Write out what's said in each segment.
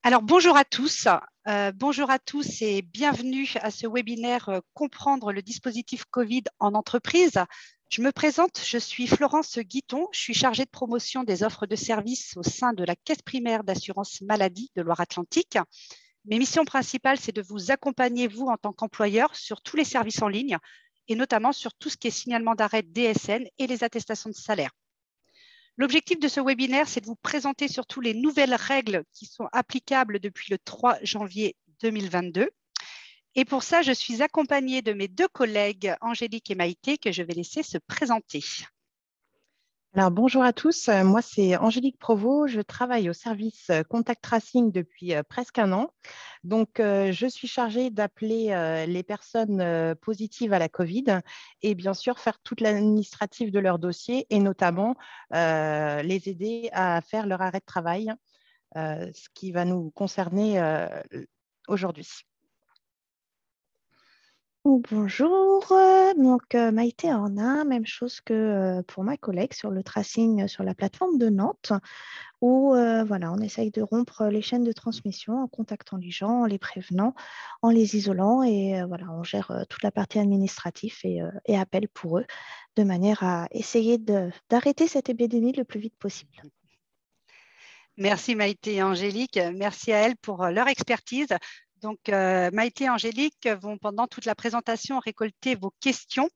Alors, bonjour à tous et bienvenue à ce webinaire Comprendre le dispositif Covid en entreprise. Je me présente, je suis Florence Guiton, je suis chargée de promotion des offres de services au sein de la Caisse primaire d'assurance maladie de Loire-Atlantique. Mes missions principales, c'est de vous accompagner, vous, en tant qu'employeur, sur tous les services en ligne et notamment sur tout ce qui est signalement d'arrêt DSN et les attestations de salaire. L'objectif de ce webinaire, c'est de vous présenter surtout les nouvelles règles qui sont applicables depuis le 3 janvier 2022. Et pour ça, je suis accompagnée de mes deux collègues, Angélique et Maïté, que je vais laisser se présenter. Alors, bonjour à tous, moi c'est Angélique Provost, je travaille au service Contact Tracing depuis presque un an. Donc, je suis chargée d'appeler les personnes positives à la Covid et bien sûr faire toute l'administratif de leur dossier et notamment les aider à faire leur arrêt de travail, ce qui va nous concerner aujourd'hui. Bonjour, Maïté Ornin, même chose que pour ma collègue sur le tracing sur la plateforme de Nantes, où voilà, on essaye de rompre les chaînes de transmission en contactant les gens, en les prévenant, en les isolant et voilà, on gère toute la partie administrative et appel pour eux, de manière à essayer d'arrêter cette épidémie le plus vite possible. Merci Maïté et Angélique, merci à elles pour leur expertise. Donc, Maïté et Angélique vont pendant toute la présentation récolter vos questions.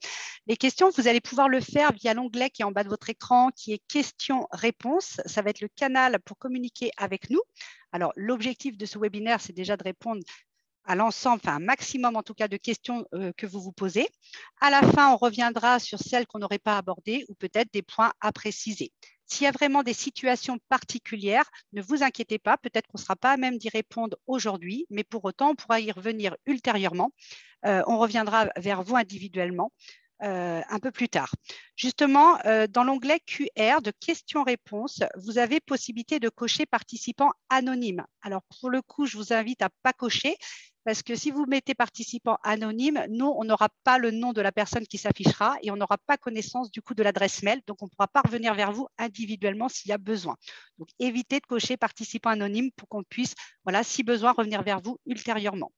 Les questions, vous allez pouvoir le faire via l'onglet qui est en bas de votre écran, qui est questions-réponses. Ça va être le canal pour communiquer avec nous. Alors, l'objectif de ce webinaire, c'est déjà de répondre à l'ensemble, enfin un maximum en tout cas de questions que vous vous posez. À la fin, on reviendra sur celles qu'on n'aurait pas abordées ou peut-être des points à préciser. S'il y a vraiment des situations particulières, ne vous inquiétez pas, peut-être qu'on ne sera pas à même d'y répondre aujourd'hui, mais pour autant, on pourra y revenir ultérieurement. On reviendra vers vous individuellement un peu plus tard. Justement, dans l'onglet QR de questions-réponses, vous avez possibilité de cocher participant anonyme. Alors, pour le coup, je vous invite à ne pas cocher parce que si vous mettez participant anonyme, nous, on n'aura pas le nom de la personne qui s'affichera et on n'aura pas connaissance du coup de l'adresse mail. Donc, on ne pourra pas revenir vers vous individuellement s'il y a besoin. Donc, évitez de cocher participant anonyme pour qu'on puisse, voilà, si besoin, revenir vers vous ultérieurement.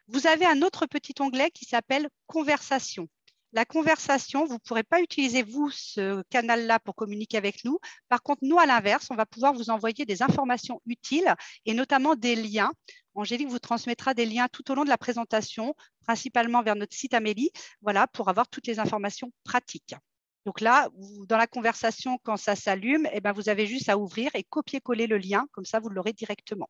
Vous avez un autre petit onglet qui s'appelle Conversation. La conversation, vous ne pourrez pas utiliser, vous, ce canal-là pour communiquer avec nous. Par contre, nous, à l'inverse, on va pouvoir vous envoyer des informations utiles et notamment des liens. Angélique vous transmettra des liens tout au long de la présentation, principalement vers notre site Amélie, voilà, pour avoir toutes les informations pratiques. Donc là, dans la conversation, quand ça s'allume, eh ben, vous avez juste à ouvrir et copier-coller le lien, comme ça, vous l'aurez directement.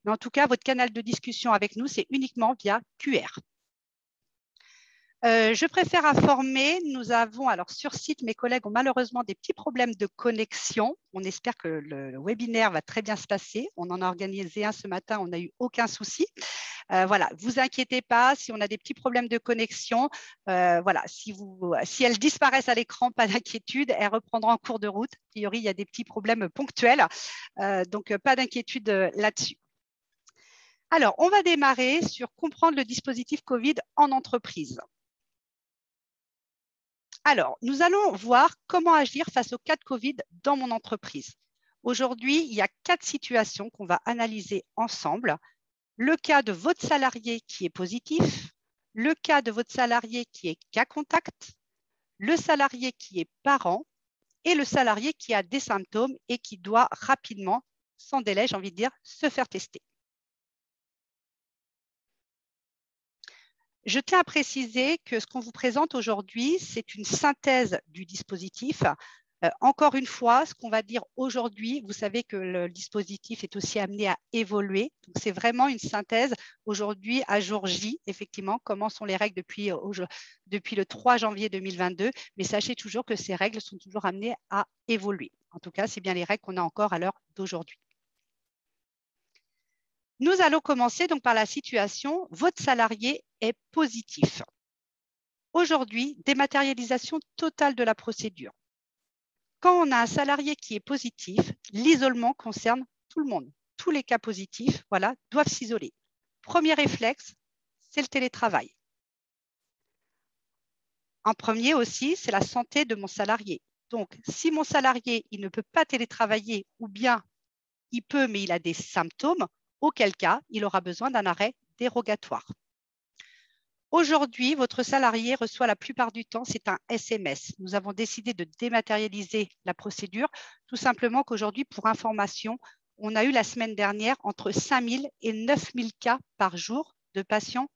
Mais en tout cas, votre canal de discussion avec nous, c'est uniquement via QR. Je préfère informer, nous avons, alors sur site, mes collègues ont malheureusement des petits problèmes de connexion. On espère que le webinaire va très bien se passer. On en a organisé un ce matin, on n'a eu aucun souci. Voilà, vous inquiétez pas, si on a des petits problèmes de connexion, voilà, si elles disparaissent à l'écran, pas d'inquiétude, elles reprendront en cours de route. A priori, il y a des petits problèmes ponctuels, donc pas d'inquiétude là-dessus. Alors, on va démarrer sur comprendre le dispositif Covid en entreprise. Alors, nous allons voir comment agir face au cas de Covid dans mon entreprise. Aujourd'hui, il y a 4 situations qu'on va analyser ensemble. Le cas de votre salarié qui est positif, le cas de votre salarié qui est cas contact, le salarié qui est parent et le salarié qui a des symptômes et qui doit rapidement, sans délai, j'ai envie de dire, se faire tester. Je tiens à préciser que ce qu'on vous présente aujourd'hui, c'est une synthèse du dispositif. Encore une fois, ce qu'on va dire aujourd'hui, vous savez que le dispositif est aussi amené à évoluer. Donc, c'est vraiment une synthèse aujourd'hui à jour J, effectivement, comment sont les règles depuis le 3 janvier 2022. Mais sachez toujours que ces règles sont toujours amenées à évoluer. En tout cas, c'est bien les règles qu'on a encore à l'heure d'aujourd'hui. Nous allons commencer donc par la situation, votre salarié est positif. Aujourd'hui, dématérialisation totale de la procédure. Quand on a un salarié qui est positif, l'isolement concerne tout le monde. Tous les cas positifs, voilà, doivent s'isoler. Premier réflexe, c'est le télétravail. En premier aussi, c'est la santé de mon salarié. Donc, si mon salarié il ne peut pas télétravailler ou bien il peut, mais il a des symptômes, auquel cas il aura besoin d'un arrêt dérogatoire. Aujourd'hui, votre salarié reçoit la plupart du temps, c'est un SMS. Nous avons décidé de dématérialiser la procédure, tout simplement qu'aujourd'hui, pour information, on a eu la semaine dernière entre 5 000 et 9 000 cas par jour de patients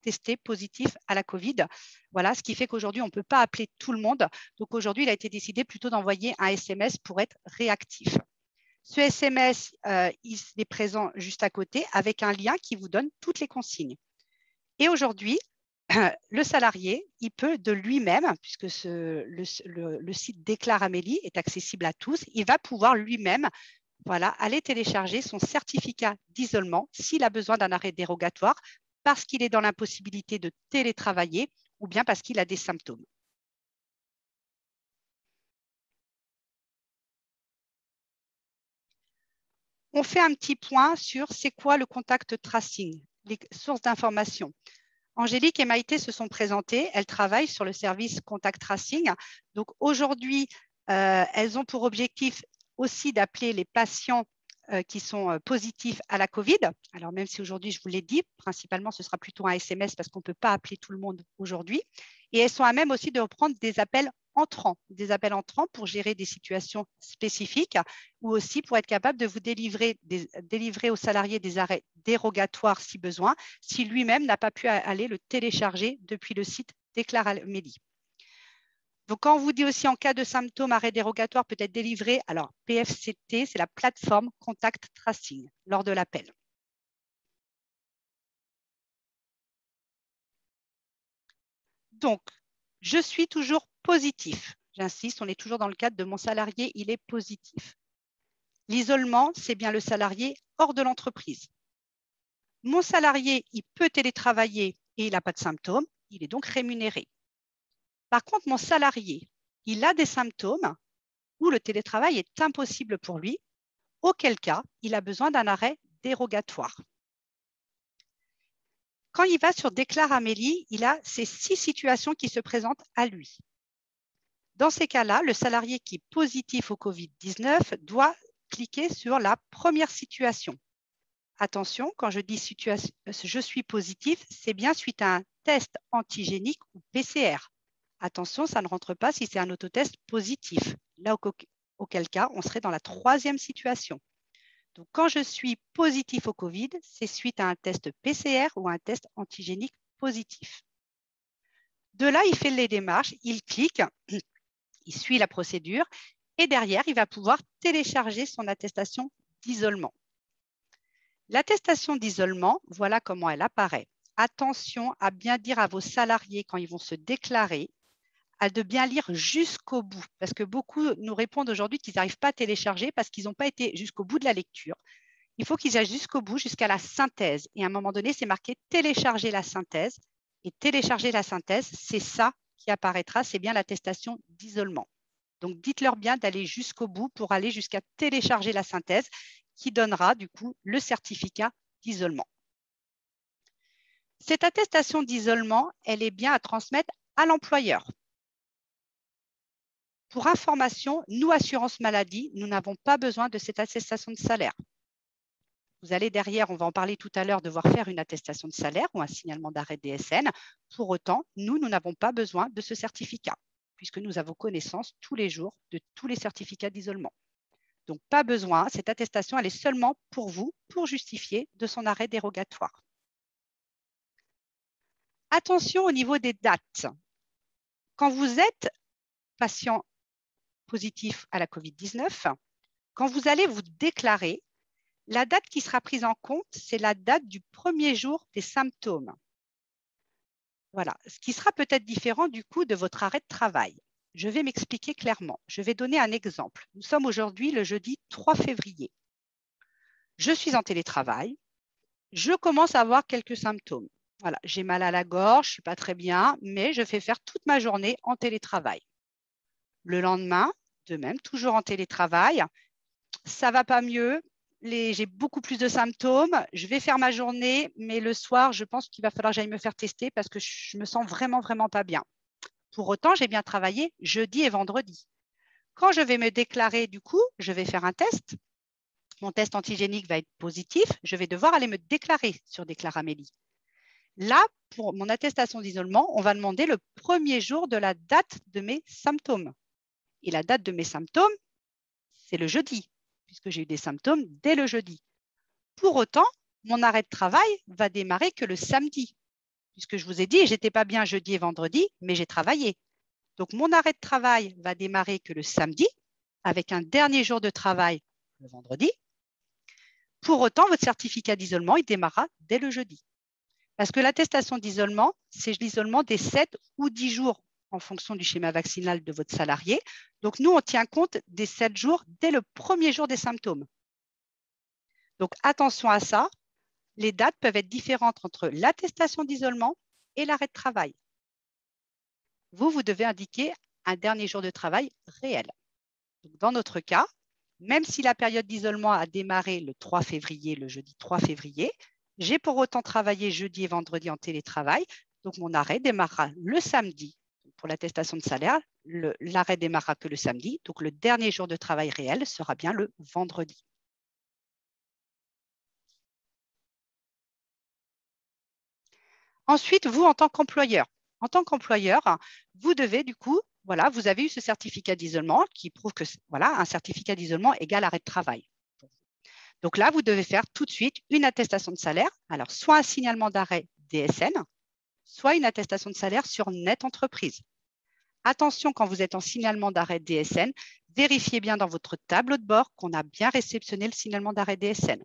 testés positifs à la Covid. Voilà, ce qui fait qu'aujourd'hui, on ne peut pas appeler tout le monde. Donc aujourd'hui, il a été décidé plutôt d'envoyer un SMS pour être réactif. Ce SMS, il est présent juste à côté avec un lien qui vous donne toutes les consignes. Et aujourd'hui, le salarié, il peut de lui-même, puisque le site Déclare Amélie est accessible à tous, il va pouvoir lui-même aller télécharger son certificat d'isolement s'il a besoin d'un arrêt dérogatoire parce qu'il est dans l'impossibilité de télétravailler ou bien parce qu'il a des symptômes. On fait un petit point sur c'est quoi le contact tracing, les sources d'information. Angélique et Maïté se sont présentées. Elles travaillent sur le service Contact Tracing. Donc aujourd'hui, elles ont pour objectif aussi d'appeler les patients qui sont positifs à la Covid. Alors même si aujourd'hui, je vous l'ai dit, principalement, ce sera plutôt un SMS parce qu'on ne peut pas appeler tout le monde aujourd'hui. Et elles sont à même aussi de reprendre des appels entrants pour gérer des situations spécifiques ou aussi pour être capable de vous délivrer aux salariés des arrêts dérogatoires si besoin, si lui-même n'a pas pu aller le télécharger depuis le site Déclare Amélie. Donc, quand on vous dit aussi en cas de symptômes, arrêt dérogatoire peut être délivré, alors PFCT, c'est la plateforme Contact Tracing lors de l'appel. Donc, je suis toujours positif. J'insiste, on est toujours dans le cadre de mon salarié, il est positif. L'isolement, c'est bien le salarié hors de l'entreprise. Mon salarié, il peut télétravailler et il n'a pas de symptômes, il est donc rémunéré. Par contre, mon salarié, il a des symptômes où le télétravail est impossible pour lui, auquel cas, il a besoin d'un arrêt dérogatoire. Quand il va sur Déclare Amélie, il a ces 6 situations qui se présentent à lui. Dans ces cas-là, le salarié qui est positif au Covid-19 doit cliquer sur la première situation. Attention, quand je dis je suis positif, c'est bien suite à un test antigénique ou PCR. Attention, ça ne rentre pas si c'est un autotest positif. Là, auquel cas, on serait dans la 3e situation. Donc, quand je suis positif au Covid, c'est suite à un test PCR ou un test antigénique positif. De là, il fait les démarches, il clique, il suit la procédure et derrière, il va pouvoir télécharger son attestation d'isolement. L'attestation d'isolement, voilà comment elle apparaît. Attention à bien dire à vos salariés quand ils vont se déclarer, de bien lire jusqu'au bout, parce que beaucoup nous répondent aujourd'hui qu'ils n'arrivent pas à télécharger parce qu'ils n'ont pas été jusqu'au bout de la lecture. Il faut qu'ils aillent jusqu'au bout, jusqu'à la synthèse. Et à un moment donné, c'est marqué « Télécharger la synthèse ». Et télécharger la synthèse, c'est ça qui apparaîtra, c'est bien l'attestation d'isolement. Donc, dites-leur bien d'aller jusqu'au bout pour aller jusqu'à télécharger la synthèse qui donnera du coup le certificat d'isolement. Cette attestation d'isolement, elle est bien à transmettre à l'employeur. Pour information, nous, assurance maladie, nous n'avons pas besoin de cette attestation de salaire. Vous allez derrière, on va en parler tout à l'heure, devoir faire une attestation de salaire ou un signalement d'arrêt DSN. Pour autant, nous n'avons pas besoin de ce certificat, puisque nous avons connaissance tous les jours de tous les certificats d'isolement. Donc, pas besoin, cette attestation, elle est seulement pour vous, pour justifier de son arrêt dérogatoire. Attention au niveau des dates. Quand vous êtes patient positif à la Covid-19, quand vous allez vous déclarer, la date qui sera prise en compte, c'est la date du premier jour des symptômes. Voilà, ce qui sera peut-être différent du coup de votre arrêt de travail. Je vais m'expliquer clairement. Je vais donner un exemple. Nous sommes aujourd'hui le jeudi 3 février. Je suis en télétravail. Je commence à avoir quelques symptômes. Voilà, j'ai mal à la gorge, je ne suis pas très bien, mais je fais faire toute ma journée en télétravail. Le lendemain, de même, toujours en télétravail, ça ne va pas mieux, j'ai beaucoup plus de symptômes, je vais faire ma journée, mais le soir, je pense qu'il va falloir que j'aille me faire tester parce que je me sens vraiment, vraiment pas bien. Pour autant, j'ai bien travaillé jeudi et vendredi. Quand je vais me déclarer, du coup, je vais faire un test. mon test antigénique va être positif, je vais devoir aller me déclarer sur Déclaramélie. Là, pour mon attestation d'isolement, on va demander le premier jour de la date de mes symptômes. Et la date de mes symptômes, c'est le jeudi, puisque j'ai eu des symptômes dès le jeudi. Pour autant, mon arrêt de travail va démarrer que le samedi, puisque je vous ai dit, je n'étais pas bien jeudi et vendredi, mais j'ai travaillé. Donc, mon arrêt de travail va démarrer que le samedi, avec un dernier jour de travail le vendredi. Pour autant, votre certificat d'isolement, il démarrera dès le jeudi. Parce que l'attestation d'isolement, c'est l'isolement des 7 ou 10 jours en fonction du schéma vaccinal de votre salarié. Donc, nous, on tient compte des 7 jours dès le premier jour des symptômes. Donc, attention à ça. Les dates peuvent être différentes entre l'attestation d'isolement et l'arrêt de travail. Vous devez indiquer un dernier jour de travail réel. Donc, dans notre cas, même si la période d'isolement a démarré le 3 février, le jeudi 3 février, j'ai pour autant travaillé jeudi et vendredi en télétravail. Donc, mon arrêt démarrera le samedi. Pour l'attestation de salaire, l'arrêt démarrera que le samedi. Donc, le dernier jour de travail réel sera bien le vendredi. Ensuite, vous, en tant qu'employeur, vous devez du coup, voilà, vous avez eu ce certificat d'isolement qui prouve que voilà, un certificat d'isolement égale arrêt de travail. Donc là, vous devez faire tout de suite une attestation de salaire. Alors, soit un signalement d'arrêt DSN, soit une attestation de salaire sur Net Entreprise. Attention, quand vous êtes en signalement d'arrêt DSN, vérifiez bien dans votre tableau de bord qu'on a bien réceptionné le signalement d'arrêt DSN.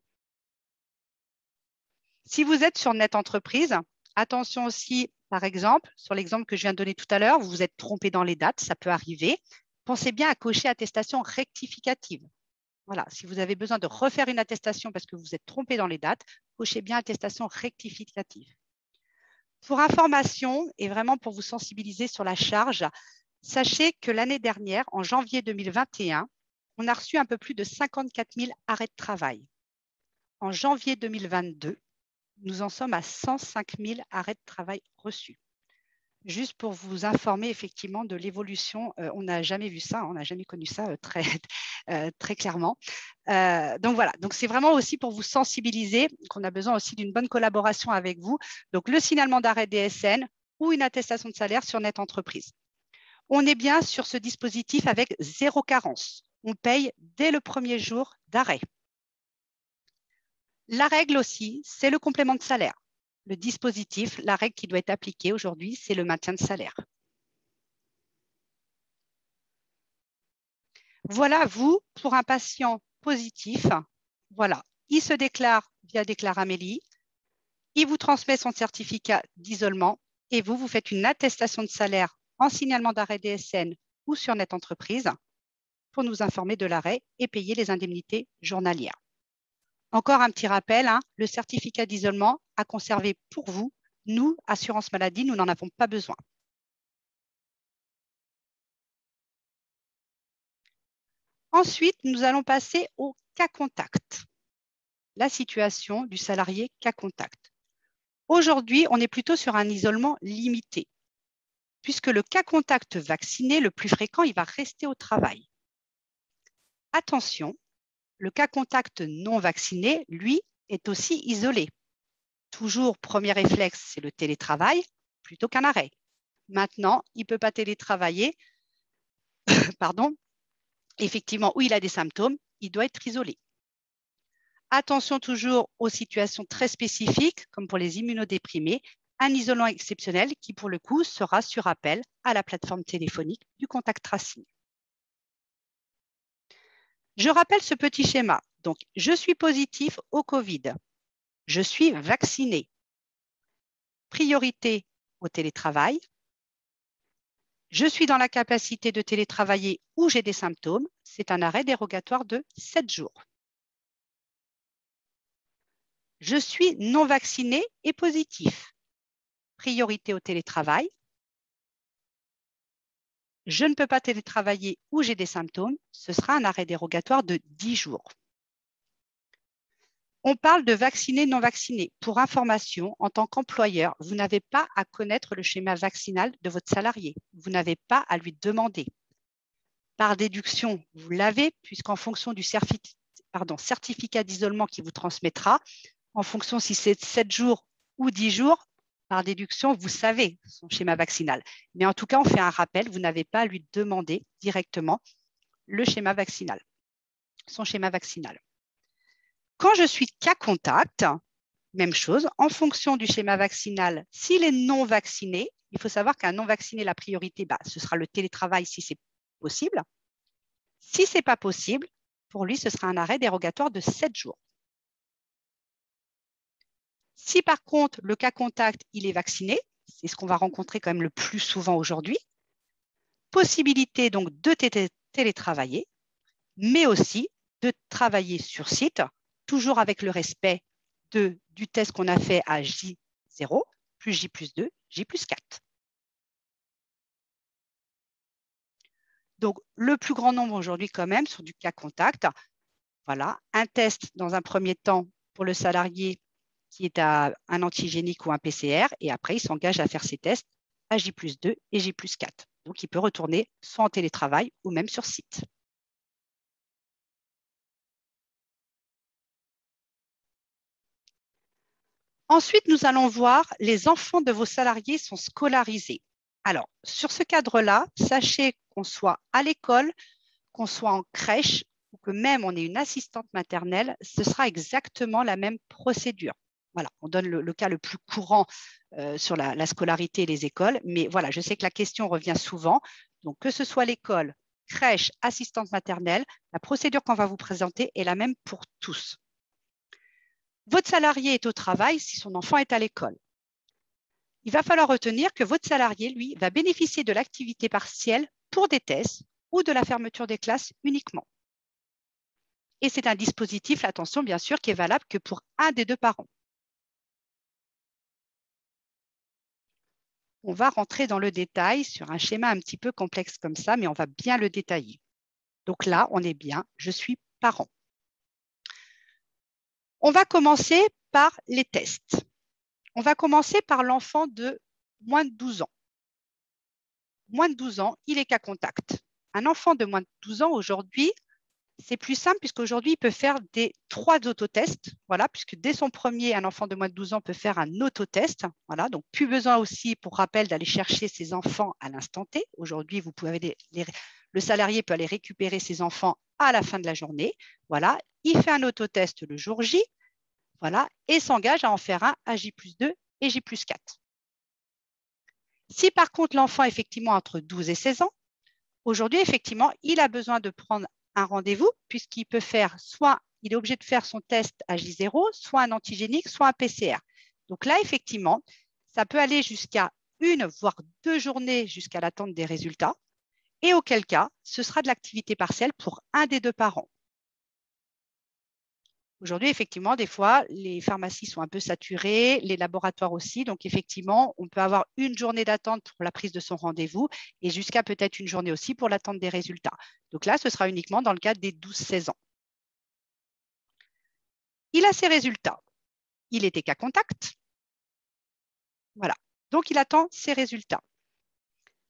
Si vous êtes sur Net Entreprise, attention aussi, par exemple, sur l'exemple que je viens de donner tout à l'heure, vous vous êtes trompé dans les dates, ça peut arriver. Pensez bien à cocher attestation rectificative. Voilà, si vous avez besoin de refaire une attestation parce que vous êtes trompé dans les dates, cochez bien attestation rectificative. Pour information et vraiment pour vous sensibiliser sur la charge, sachez que l'année dernière, en janvier 2021, on a reçu un peu plus de 54 000 arrêts de travail. En janvier 2022, nous en sommes à 105 000 arrêts de travail reçus. Juste pour vous informer effectivement de l'évolution, on n'a jamais vu ça, on n'a jamais connu ça très clairement. Donc voilà, donc c'est vraiment aussi pour vous sensibiliser qu'on a besoin aussi d'une bonne collaboration avec vous. Donc le signalement d'arrêt DSN ou une attestation de salaire sur Net Entreprise. On est bien sur ce dispositif avec 0 carence. On paye dès le premier jour d'arrêt. La règle aussi, c'est le complément de salaire. Le dispositif, la règle qui doit être appliquée aujourd'hui, c'est le maintien de salaire. Voilà, vous, pour un patient positif, voilà, il se déclare via Déclaramélie, il vous transmet son certificat d'isolement et vous faites une attestation de salaire en signalement d'arrêt DSN ou sur Net Entreprise pour nous informer de l'arrêt et payer les indemnités journalières. Encore un petit rappel, le certificat d'isolement à conserver pour vous. Nous, assurance maladie, nous n'en avons pas besoin. Ensuite, nous allons passer au cas contact. La situation du salarié cas contact. Aujourd'hui, on est plutôt sur un isolement limité, puisque le cas contact vacciné, le plus fréquent, il va rester au travail. Attention, le cas contact non vacciné, lui, est aussi isolé. Toujours, premier réflexe, c'est le télétravail plutôt qu'un arrêt. Maintenant, il ne peut pas télétravailler, pardon, effectivement, où il a des symptômes, il doit être isolé. Attention toujours aux situations très spécifiques, comme pour les immunodéprimés, un isolement exceptionnel qui, pour le coup, sera sur appel à la plateforme téléphonique du contact tracing. Je rappelle ce petit schéma. Donc, je suis positif au Covid. Je suis vacciné. Priorité au télétravail. Je suis dans la capacité de télétravailler ou j'ai des symptômes. C'est un arrêt dérogatoire de 7 jours. Je suis non vacciné et positif. Priorité au télétravail. Je ne peux pas télétravailler ou j'ai des symptômes. Ce sera un arrêt dérogatoire de 10 jours. On parle de vacciné, non vacciné. Pour information, en tant qu'employeur, vous n'avez pas à connaître le schéma vaccinal de votre salarié. Vous n'avez pas à lui demander. Par déduction, vous l'avez, puisqu'en fonction du certificat d'isolement qui vous transmettra en fonction si c'est 7 jours ou 10 jours. Par déduction, vous savez son schéma vaccinal. Mais en tout cas, on fait un rappel, vous n'avez pas à lui demander directement le schéma vaccinal, son schéma vaccinal. Quand je suis cas contact, même chose, en fonction du schéma vaccinal, s'il est non vacciné, il faut savoir qu'un non vacciné, la priorité, ce sera le télétravail si c'est possible. Si ce n'est pas possible, pour lui, ce sera un arrêt dérogatoire de 7 jours. Si par contre, le cas contact, il est vacciné, c'est ce qu'on va rencontrer quand même le plus souvent aujourd'hui, possibilité donc de télétravailler, mais aussi de travailler sur site, toujours avec le respect du test qu'on a fait à J0, plus J plus 2, J plus 4. Donc, le plus grand nombre aujourd'hui quand même sur du cas contact, voilà, un test dans un premier temps pour le salarié qui est à un antigénique ou un PCR, et après, il s'engage à faire ses tests à J plus 2 et J plus 4. Donc, il peut retourner soit en télétravail ou même sur site. Ensuite, nous allons voir les enfants de vos salariés sont scolarisés. Alors, sur ce cadre-là, sachez qu'on soit à l'école, qu'on soit en crèche ou que même on ait une assistante maternelle, ce sera exactement la même procédure. Voilà, on donne le cas le plus courant sur la scolarité et les écoles, mais voilà, je sais que la question revient souvent. Donc, que ce soit l'école, crèche, assistante maternelle, la procédure qu'on va vous présenter est la même pour tous. Votre salarié est au travail si son enfant est à l'école. Il va falloir retenir que votre salarié, lui, va bénéficier de l'activité partielle pour des tests ou de la fermeture des classes uniquement. Et c'est un dispositif, attention bien sûr, qui est valable que pour un des deux parents. On va rentrer dans le détail sur un schéma un petit peu complexe comme ça, mais on va bien le détailler. Donc là, on est bien, je suis parent. On va commencer par les tests. On va commencer par l'enfant de moins de 12 ans. Moins de 12 ans, il est cas contact. Un enfant de moins de 12 ans aujourd'hui, c'est plus simple puisqu'aujourd'hui, il peut faire 3 autotests. Voilà, puisque dès son premier, un enfant de moins de 12 ans peut faire un autotest. Voilà, donc plus besoin aussi, pour rappel, d'aller chercher ses enfants à l'instant T. Aujourd'hui, vous pouvez le salarié peut aller récupérer ses enfants à la fin de la journée. Voilà, il fait un autotest le jour J. Voilà, et s'engage à en faire un à J plus 2 et J plus 4. Si par contre l'enfant effectivement entre 12 et 16 ans, aujourd'hui effectivement il a besoin de prendre un rendez-vous puisqu'il peut faire soit il est obligé de faire son test à J0, soit un antigénique, soit un PCR. Donc là effectivement, ça peut aller jusqu'à 1 voire 2 journées jusqu'à l'attente des résultats et auquel cas ce sera de l'activité partielle pour un des deux parents. Aujourd'hui, effectivement, des fois, les pharmacies sont un peu saturées, les laboratoires aussi. Donc, effectivement, on peut avoir une journée d'attente pour la prise de son rendez-vous et jusqu'à peut-être une journée aussi pour l'attente des résultats. Donc là, ce sera uniquement dans le cadre des 12-16 ans. Il a ses résultats. Il était cas contact. Voilà. Donc, il attend ses résultats.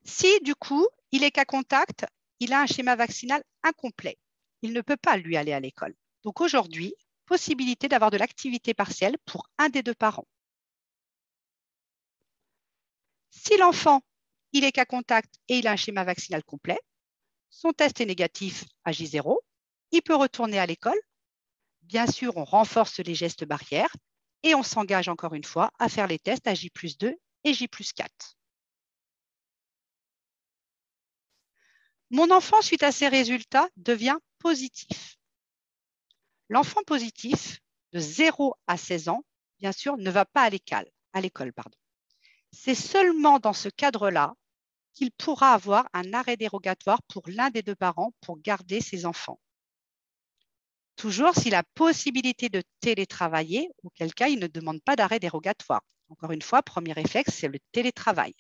Si, du coup, il est cas contact, il a un schéma vaccinal incomplet. Il ne peut pas, lui, aller à l'école. Donc, aujourd'hui, possibilité d'avoir de l'activité partielle pour un des deux parents. Si l'enfant, il est cas contact et il a un schéma vaccinal complet, son test est négatif à J0, il peut retourner à l'école. Bien sûr, on renforce les gestes barrières et on s'engage encore une fois à faire les tests à J plus 2 et J plus 4. Mon enfant, suite à ces résultats, devient positif. L'enfant positif, de 0 à 16 ans, bien sûr, ne va pas à l'école. C'est seulement dans ce cadre-là qu'il pourra avoir un arrêt dérogatoire pour l'un des deux parents pour garder ses enfants. Toujours s'il a possibilité de télétravailler, auquel cas il ne demande pas d'arrêt dérogatoire. Encore une fois, premier réflexe, c'est le télétravail.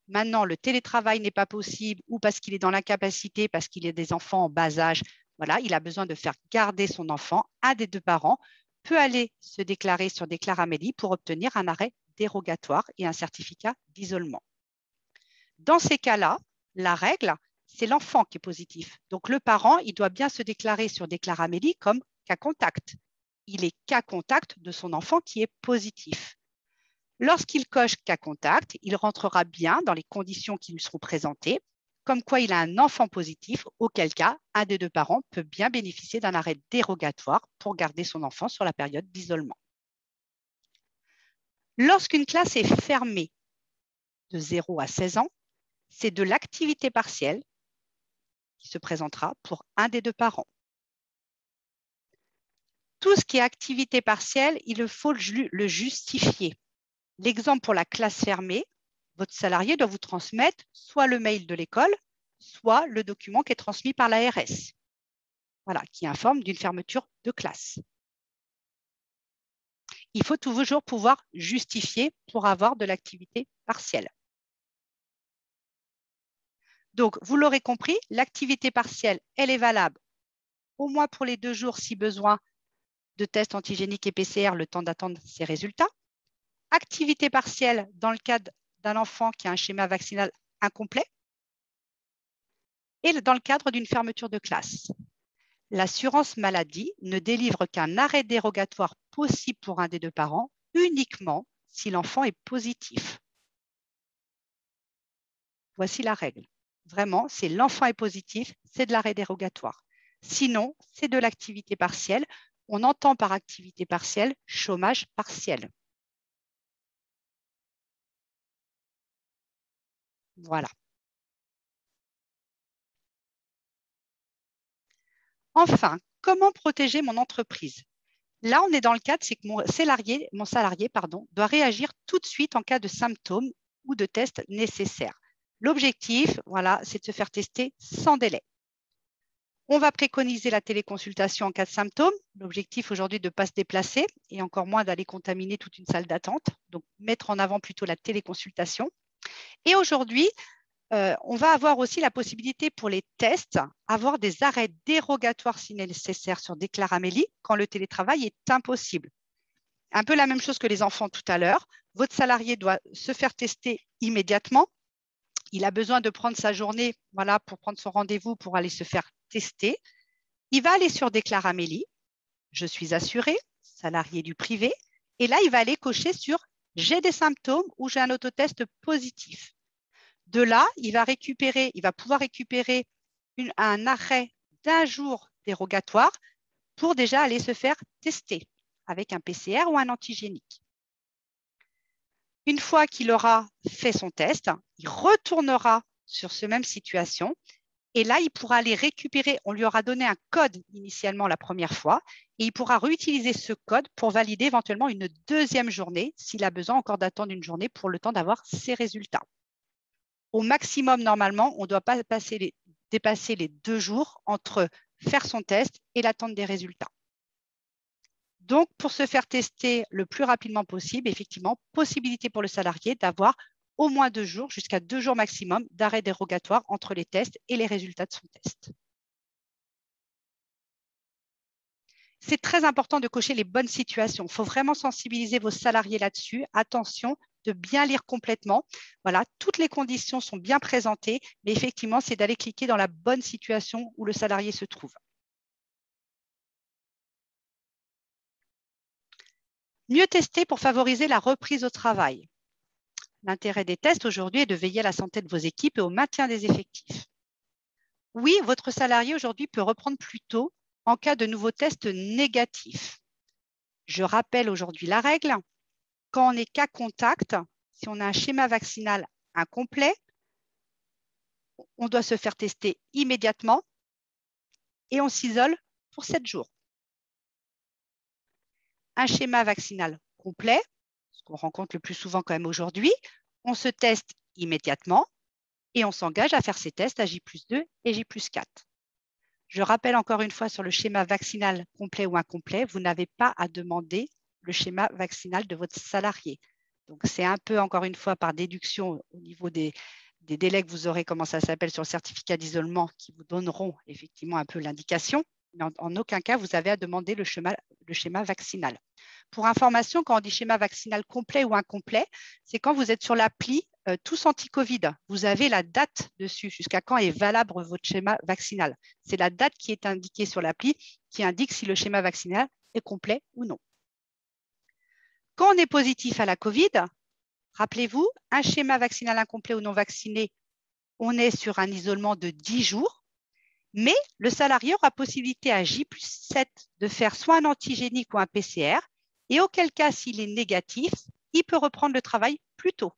Maintenant, le télétravail n'est pas possible ou parce qu'il est dans l'incapacité, parce qu'il a des enfants en bas âge, voilà, il a besoin de faire garder son enfant. Un des deux parents peut aller se déclarer sur Déclaramélie pour obtenir un arrêt dérogatoire et un certificat d'isolement. Dans ces cas-là, la règle, c'est l'enfant qui est positif. Donc, le parent, il doit bien se déclarer sur Déclaramélie comme cas contact. Il est cas contact de son enfant qui est positif. Lorsqu'il coche cas contact, il rentrera bien dans les conditions qui lui seront présentées, comme quoi il a un enfant positif, auquel cas un des deux parents peut bien bénéficier d'un arrêt dérogatoire pour garder son enfant sur la période d'isolement. Lorsqu'une classe est fermée de 0 à 16 ans, c'est de l'activité partielle qui se présentera pour un des deux parents. Tout ce qui est activité partielle, il faut le justifier. L'exemple pour la classe fermée, votre salarié doit vous transmettre soit le mail de l'école, soit le document qui est transmis par l'ARS, voilà, qui informe d'une fermeture de classe. Il faut toujours pouvoir justifier pour avoir de l'activité partielle. Donc, vous l'aurez compris, l'activité partielle, elle est valable au moins pour les 2 jours si besoin de tests antigéniques et PCR, le temps d'attendre ces résultats. Activité partielle dans le cadre d'un enfant qui a un schéma vaccinal incomplet et dans le cadre d'une fermeture de classe. L'assurance maladie ne délivre qu'un arrêt dérogatoire possible pour un des deux parents uniquement si l'enfant est positif. Voici la règle. Vraiment, si l'enfant est positif, c'est de l'arrêt dérogatoire. Sinon, c'est de l'activité partielle. On entend par activité partielle chômage partiel. Voilà. Enfin, comment protéger mon entreprise? Là, on est dans le cadre, c'est que mon salarié doit réagir tout de suite en cas de symptômes ou de tests nécessaires. L'objectif, voilà, c'est de se faire tester sans délai. On va préconiser la téléconsultation en cas de symptômes. L'objectif aujourd'hui de ne pas se déplacer et encore moins d'aller contaminer toute une salle d'attente. Donc, mettre en avant plutôt la téléconsultation. Et aujourd'hui, on va avoir aussi la possibilité pour les tests, avoir des arrêts dérogatoires si nécessaire sur Déclaramélie quand le télétravail est impossible. Un peu la même chose que les enfants tout à l'heure. Votre salarié doit se faire tester immédiatement. Il a besoin de prendre sa journée, voilà, pour prendre son rendez-vous pour aller se faire tester. Il va aller sur Déclaramélie. Je suis assuré, salarié du privé. Et là, il va aller cocher sur « J'ai des symptômes » ou « J'ai un autotest positif ». De là, il va pouvoir récupérer un arrêt d'1 jour dérogatoire pour déjà aller se faire tester avec un PCR ou un antigénique. Une fois qu'il aura fait son test, il retournera sur cette même situation et là, il pourra aller récupérer, on lui aura donné un code initialement la première fois et il pourra réutiliser ce code pour valider éventuellement une 2e journée s'il a besoin encore d'attendre une journée pour le temps d'avoir ses résultats. Au maximum, normalement, on ne doit pas dépasser les 2 jours entre faire son test et l'attente des résultats. Donc, pour se faire tester le plus rapidement possible, effectivement, possibilité pour le salarié d'avoir au moins 2 jours, jusqu'à 2 jours maximum d'arrêt dérogatoire entre les tests et les résultats de son test. C'est très important de cocher les bonnes situations. Il faut vraiment sensibiliser vos salariés là-dessus. Attention de bien lire complètement. Voilà, toutes les conditions sont bien présentées, mais effectivement, c'est d'aller cliquer dans la bonne situation où le salarié se trouve. Mieux tester pour favoriser la reprise au travail. L'intérêt des tests aujourd'hui est de veiller à la santé de vos équipes et au maintien des effectifs. Oui, votre salarié aujourd'hui peut reprendre plus tôt en cas de nouveaux tests négatifs. Je rappelle aujourd'hui la règle. Quand on est cas contact, si on a un schéma vaccinal incomplet, on doit se faire tester immédiatement et on s'isole pour 7 jours. Un schéma vaccinal complet, ce qu'on rencontre le plus souvent quand même aujourd'hui, on se teste immédiatement et on s'engage à faire ces tests à J+2 et J+4. Je rappelle encore une fois sur le schéma vaccinal complet ou incomplet, vous n'avez pas à demander le schéma vaccinal de votre salarié. Donc, c'est un peu, encore une fois, par déduction au niveau des délais que vous aurez, comment ça s'appelle, sur le certificat d'isolement qui vous donneront effectivement un peu l'indication. Mais en aucun cas, vous avez à demander le schéma vaccinal. Pour information, quand on dit schéma vaccinal complet ou incomplet, c'est quand vous êtes sur l'appli tous anti-Covid. Vous avez la date dessus, jusqu'à quand est valable votre schéma vaccinal. C'est la date qui est indiquée sur l'appli qui indique si le schéma vaccinal est complet ou non. Quand on est positif à la Covid, rappelez-vous, un schéma vaccinal incomplet ou non vacciné, on est sur un isolement de 10 jours, mais le salarié aura possibilité à J+7 de faire soit un antigénique ou un PCR, et auquel cas, s'il est négatif, il peut reprendre le travail plus tôt.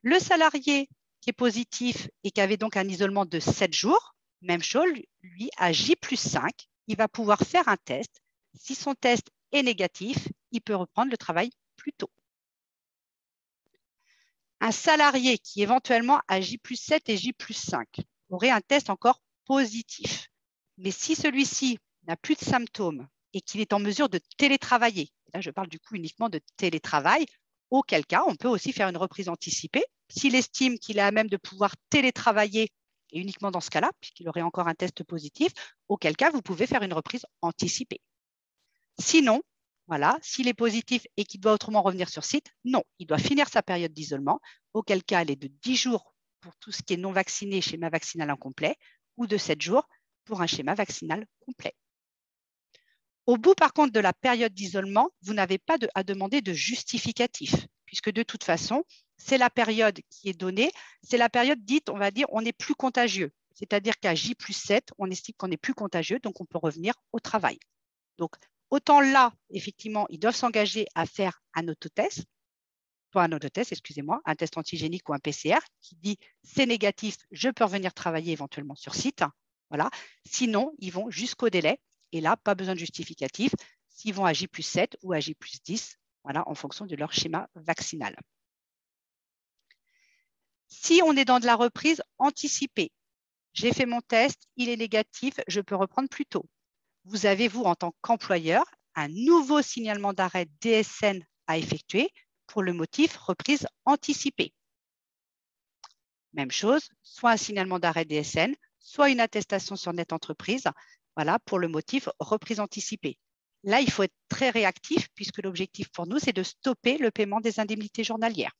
Le salarié qui est positif et qui avait donc un isolement de 7 jours, même chose, lui, à J+5, il va pouvoir faire un test. Si son test est négatif, il peut reprendre le travail plus tôt. Un salarié qui éventuellement a J+7 et J+5 aurait un test encore positif. Mais si celui-ci n'a plus de symptômes et qu'il est en mesure de télétravailler, là je parle du coup uniquement de télétravail, auquel cas on peut aussi faire une reprise anticipée. S'il estime qu'il est à même de pouvoir télétravailler, et uniquement dans ce cas-là, puisqu'il aurait encore un test positif, auquel cas vous pouvez faire une reprise anticipée. Sinon, voilà, s'il est positif et qu'il doit autrement revenir sur site, non, il doit finir sa période d'isolement, auquel cas elle est de 10 jours pour tout ce qui est non vacciné, schéma vaccinal incomplet, ou de 7 jours pour un schéma vaccinal complet. Au bout, par contre, de la période d'isolement, vous n'avez pas à demander de justificatif, puisque de toute façon, c'est la période qui est donnée, c'est la période dite, on va dire, on n'est plus contagieux. C'est-à-dire qu'à J+7, on estime qu'on n'est plus contagieux, donc on peut revenir au travail. Donc, autant là, effectivement, ils doivent s'engager à faire un autotest, un test antigénique ou un PCR qui dit c'est négatif, je peux revenir travailler éventuellement sur site. Voilà. Sinon, ils vont jusqu'au délai. Et là, pas besoin de justificatif. S'ils vont à J+7 ou à J+10, voilà, en fonction de leur schéma vaccinal. Si on est dans de la reprise anticipée, j'ai fait mon test, il est négatif, je peux reprendre plus tôt. Vous avez, vous, en tant qu'employeur, un nouveau signalement d'arrêt DSN à effectuer pour le motif reprise anticipée. Même chose, soit un signalement d'arrêt DSN, soit une attestation sur Net Entreprise, voilà, pour le motif reprise anticipée. Là, il faut être très réactif puisque l'objectif pour nous, c'est de stopper le paiement des indemnités journalières.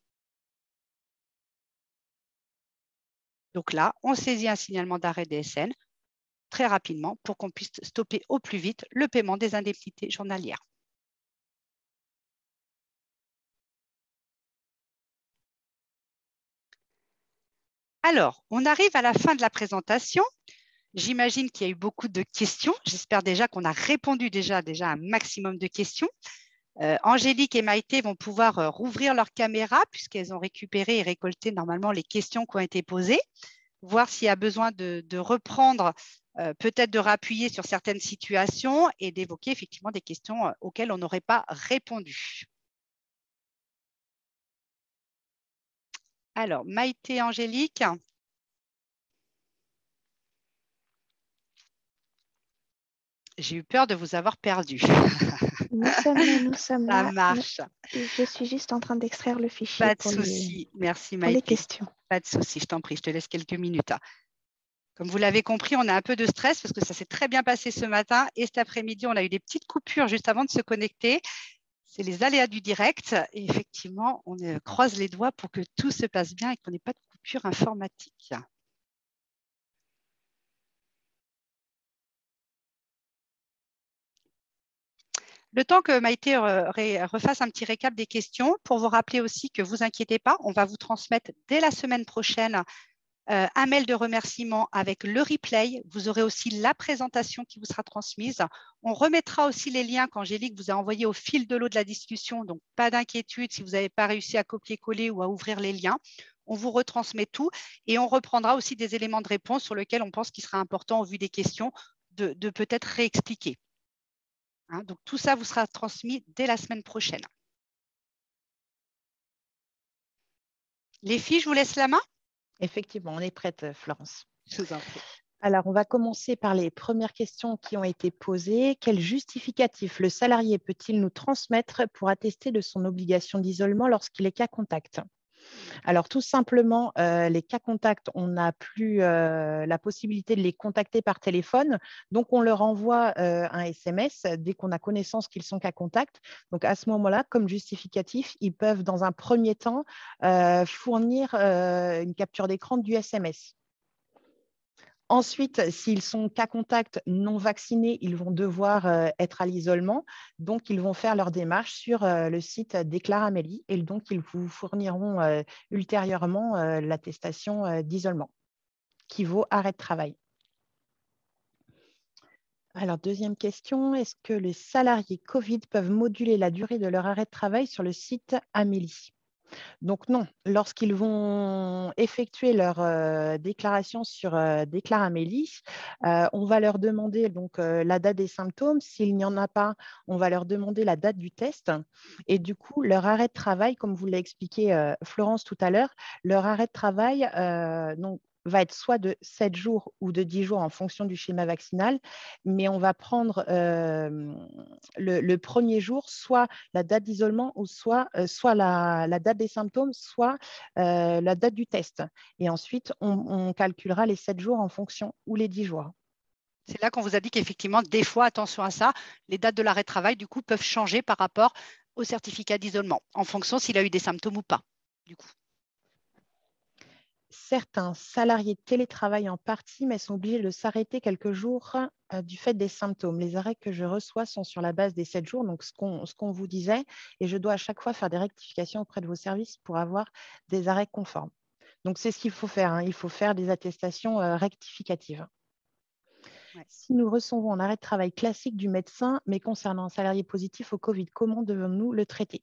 Donc là, on saisit un signalement d'arrêt DSN très rapidement pour qu'on puisse stopper au plus vite le paiement des indemnités journalières. Alors, on arrive à la fin de la présentation. J'imagine qu'il y a eu beaucoup de questions. J'espère déjà qu'on a répondu déjà à un maximum de questions. Angélique et Maïté vont pouvoir rouvrir leur caméra puisqu'elles ont récupéré et récolté normalement les questions qui ont été posées, voir s'il y a besoin de reprendre, peut-être de rappuyer sur certaines situations et d'évoquer effectivement des questions auxquelles on n'aurait pas répondu. Alors, Maïté et Angélique. J'ai eu peur de vous avoir perdu. Nous sommes Ça là. marche. Je suis juste en train d'extraire le fichier Pas de pour souci. Merci pour les Maïté. questions. Pas de souci, je t'en prie, je te laisse quelques minutes. Comme vous l'avez compris, on a un peu de stress parce que ça s'est très bien passé ce matin et cet après-midi, on a eu des petites coupures juste avant de se connecter. C'est les aléas du direct et effectivement, on croise les doigts pour que tout se passe bien et qu'on n'ait pas de coupure informatique. Le temps que Maïté refasse un petit récap des questions, pour vous rappeler aussi que vous inquiétez pas, on va vous transmettre dès la semaine prochaine un mail de remerciement avec le replay. Vous aurez aussi la présentation qui vous sera transmise. On remettra aussi les liens qu'Angélique vous a envoyés au fil de l'eau de la discussion. Donc, pas d'inquiétude si vous n'avez pas réussi à copier-coller ou à ouvrir les liens. On vous retransmet tout et on reprendra aussi des éléments de réponse sur lesquels on pense qu'il sera important, au vu des questions, de peut-être réexpliquer. Hein, donc, tout ça vous sera transmis dès la semaine prochaine. Les filles, je vous laisse la main. Effectivement, on est prête, Florence. Je vous en prie. Alors, on va commencer par les premières questions qui ont été posées. Quel justificatif le salarié peut-il nous transmettre pour attester de son obligation d'isolement lorsqu'il est cas contact? Alors, tout simplement, les cas contacts, on n'a plus la possibilité de les contacter par téléphone. Donc, on leur envoie un SMS dès qu'on a connaissance qu'ils sont cas contacts. Donc, à ce moment-là, comme justificatif, ils peuvent, dans un premier temps, fournir une capture d'écran du SMS. Ensuite, s'ils sont cas contact non vaccinés, ils vont devoir être à l'isolement. Donc, ils vont faire leur démarche sur le site Déclare Amélie et donc ils vous fourniront ultérieurement l'attestation d'isolement qui vaut arrêt de travail. Alors, deuxième question, est-ce que les salariés Covid peuvent moduler la durée de leur arrêt de travail sur le site Amélie ? Donc non, lorsqu'ils vont effectuer leur déclaration sur Déclare Amélie, on va leur demander donc, la date des symptômes. S'il n'y en a pas, on va leur demander la date du test. Et du coup, leur arrêt de travail, comme vous l'a expliqué Florence tout à l'heure, leur arrêt de travail donc, va être soit de 7 jours ou de 10 jours en fonction du schéma vaccinal, mais on va prendre le premier jour, soit la date d'isolement ou soit la date des symptômes, soit la date du test. Et ensuite, on calculera les 7 jours en fonction ou les 10 jours. C'est là qu'on vous a dit qu'effectivement, des fois, attention à ça, les dates de l'arrêt de travail, du coup, peuvent changer par rapport au certificat d'isolement, en fonction s'il a eu des symptômes ou pas, du coup. Certains salariés télétravaillent en partie, mais sont obligés de s'arrêter quelques jours du fait des symptômes. Les arrêts que je reçois sont sur la base des 7 jours, donc ce qu'on vous disait, et je dois à chaque fois faire des rectifications auprès de vos services pour avoir des arrêts conformes. Donc, c'est ce qu'il faut faire, hein. Il faut faire des attestations rectificatives. Ouais. Si nous recevons un arrêt de travail classique du médecin, mais concernant un salarié positif au Covid, comment devons-nous le traiter ?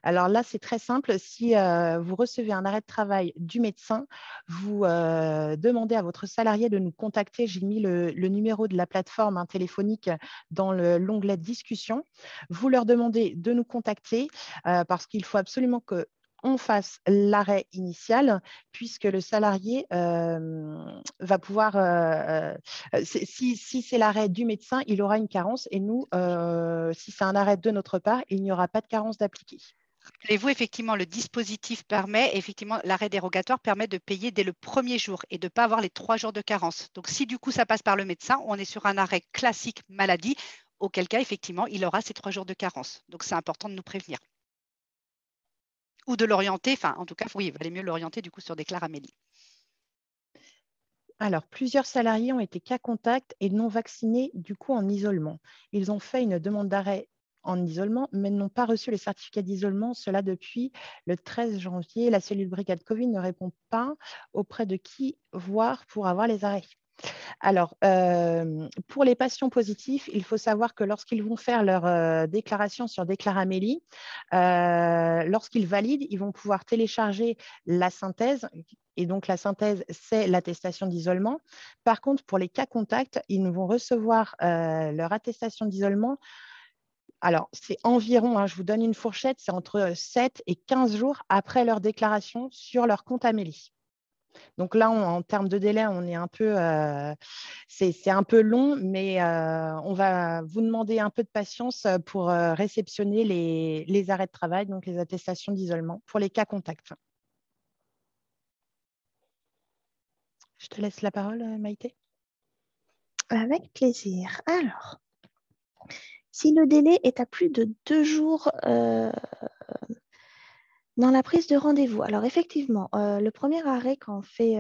Alors là, c'est très simple. Si vous recevez un arrêt de travail du médecin, vous demandez à votre salarié de nous contacter. J'ai mis le numéro de la plateforme téléphonique dans l'onglet discussion. Vous leur demandez de nous contacter parce qu'il faut absolument qu'on fasse l'arrêt initial, puisque le salarié va pouvoir, si c'est l'arrêt du médecin, il aura une carence, et nous, si c'est un arrêt de notre part, il n'y aura pas de carence d'appliquer. Rappelez-vous, effectivement, le dispositif permet, effectivement, l'arrêt dérogatoire permet de payer dès le premier jour et de ne pas avoir les 3 jours de carence. Donc, si du coup, ça passe par le médecin, on est sur un arrêt classique maladie, auquel cas, effectivement, il aura ces 3 jours de carence. Donc, c'est important de nous prévenir. Ou de l'orienter, enfin, en tout cas, oui, il valait mieux l'orienter du coup sur Déclare Amélie. Alors, plusieurs salariés ont été cas contact et non vaccinés, du coup, en isolement. Ils ont fait une demande d'arrêt en isolement, mais n'ont pas reçu les certificats d'isolement. Cela depuis le 13 janvier. La cellule brigade Covid ne répond pas auprès de qui voir pour avoir les arrêts. Alors, pour les patients positifs, il faut savoir que lorsqu'ils vont faire leur déclaration sur Déclare Amélie, lorsqu'ils valident, ils vont pouvoir télécharger la synthèse. Et donc, la synthèse, c'est l'attestation d'isolement. Par contre, pour les cas contacts, ils vont recevoir leur attestation d'isolement. Alors, c'est environ, je vous donne une fourchette, c'est entre 7 et 15 jours après leur déclaration sur leur compte Amélie. Donc là, en termes de délai, on est un peu, c'est un peu long, mais on va vous demander un peu de patience pour réceptionner les arrêts de travail, donc les attestations d'isolement pour les cas contacts. Je te laisse la parole, Maïté. Avec plaisir. Alors, si le délai est à plus de 2 jours dans la prise de rendez-vous, alors effectivement, le premier arrêt qu'on fait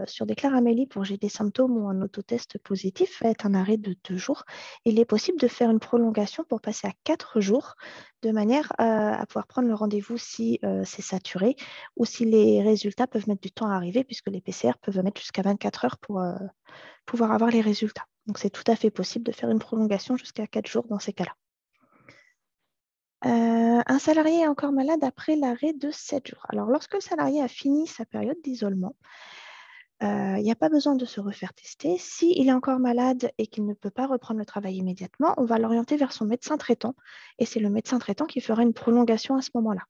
sur Déclare Amélie pour j'ai des symptômes ou un autotest positif va être un arrêt de 2 jours. Il est possible de faire une prolongation pour passer à 4 jours de manière à pouvoir prendre le rendez-vous si c'est saturé ou si les résultats peuvent mettre du temps à arriver, puisque les PCR peuvent mettre jusqu'à 24 heures pour pouvoir avoir les résultats. Donc, c'est tout à fait possible de faire une prolongation jusqu'à 4 jours dans ces cas-là. Un salarié est encore malade après l'arrêt de 7 jours. Alors, lorsque le salarié a fini sa période d'isolement, il n'y a pas besoin de se refaire tester. S'il est encore malade et qu'il ne peut pas reprendre le travail immédiatement, on va l'orienter vers son médecin traitant. Et c'est le médecin traitant qui fera une prolongation à ce moment-là.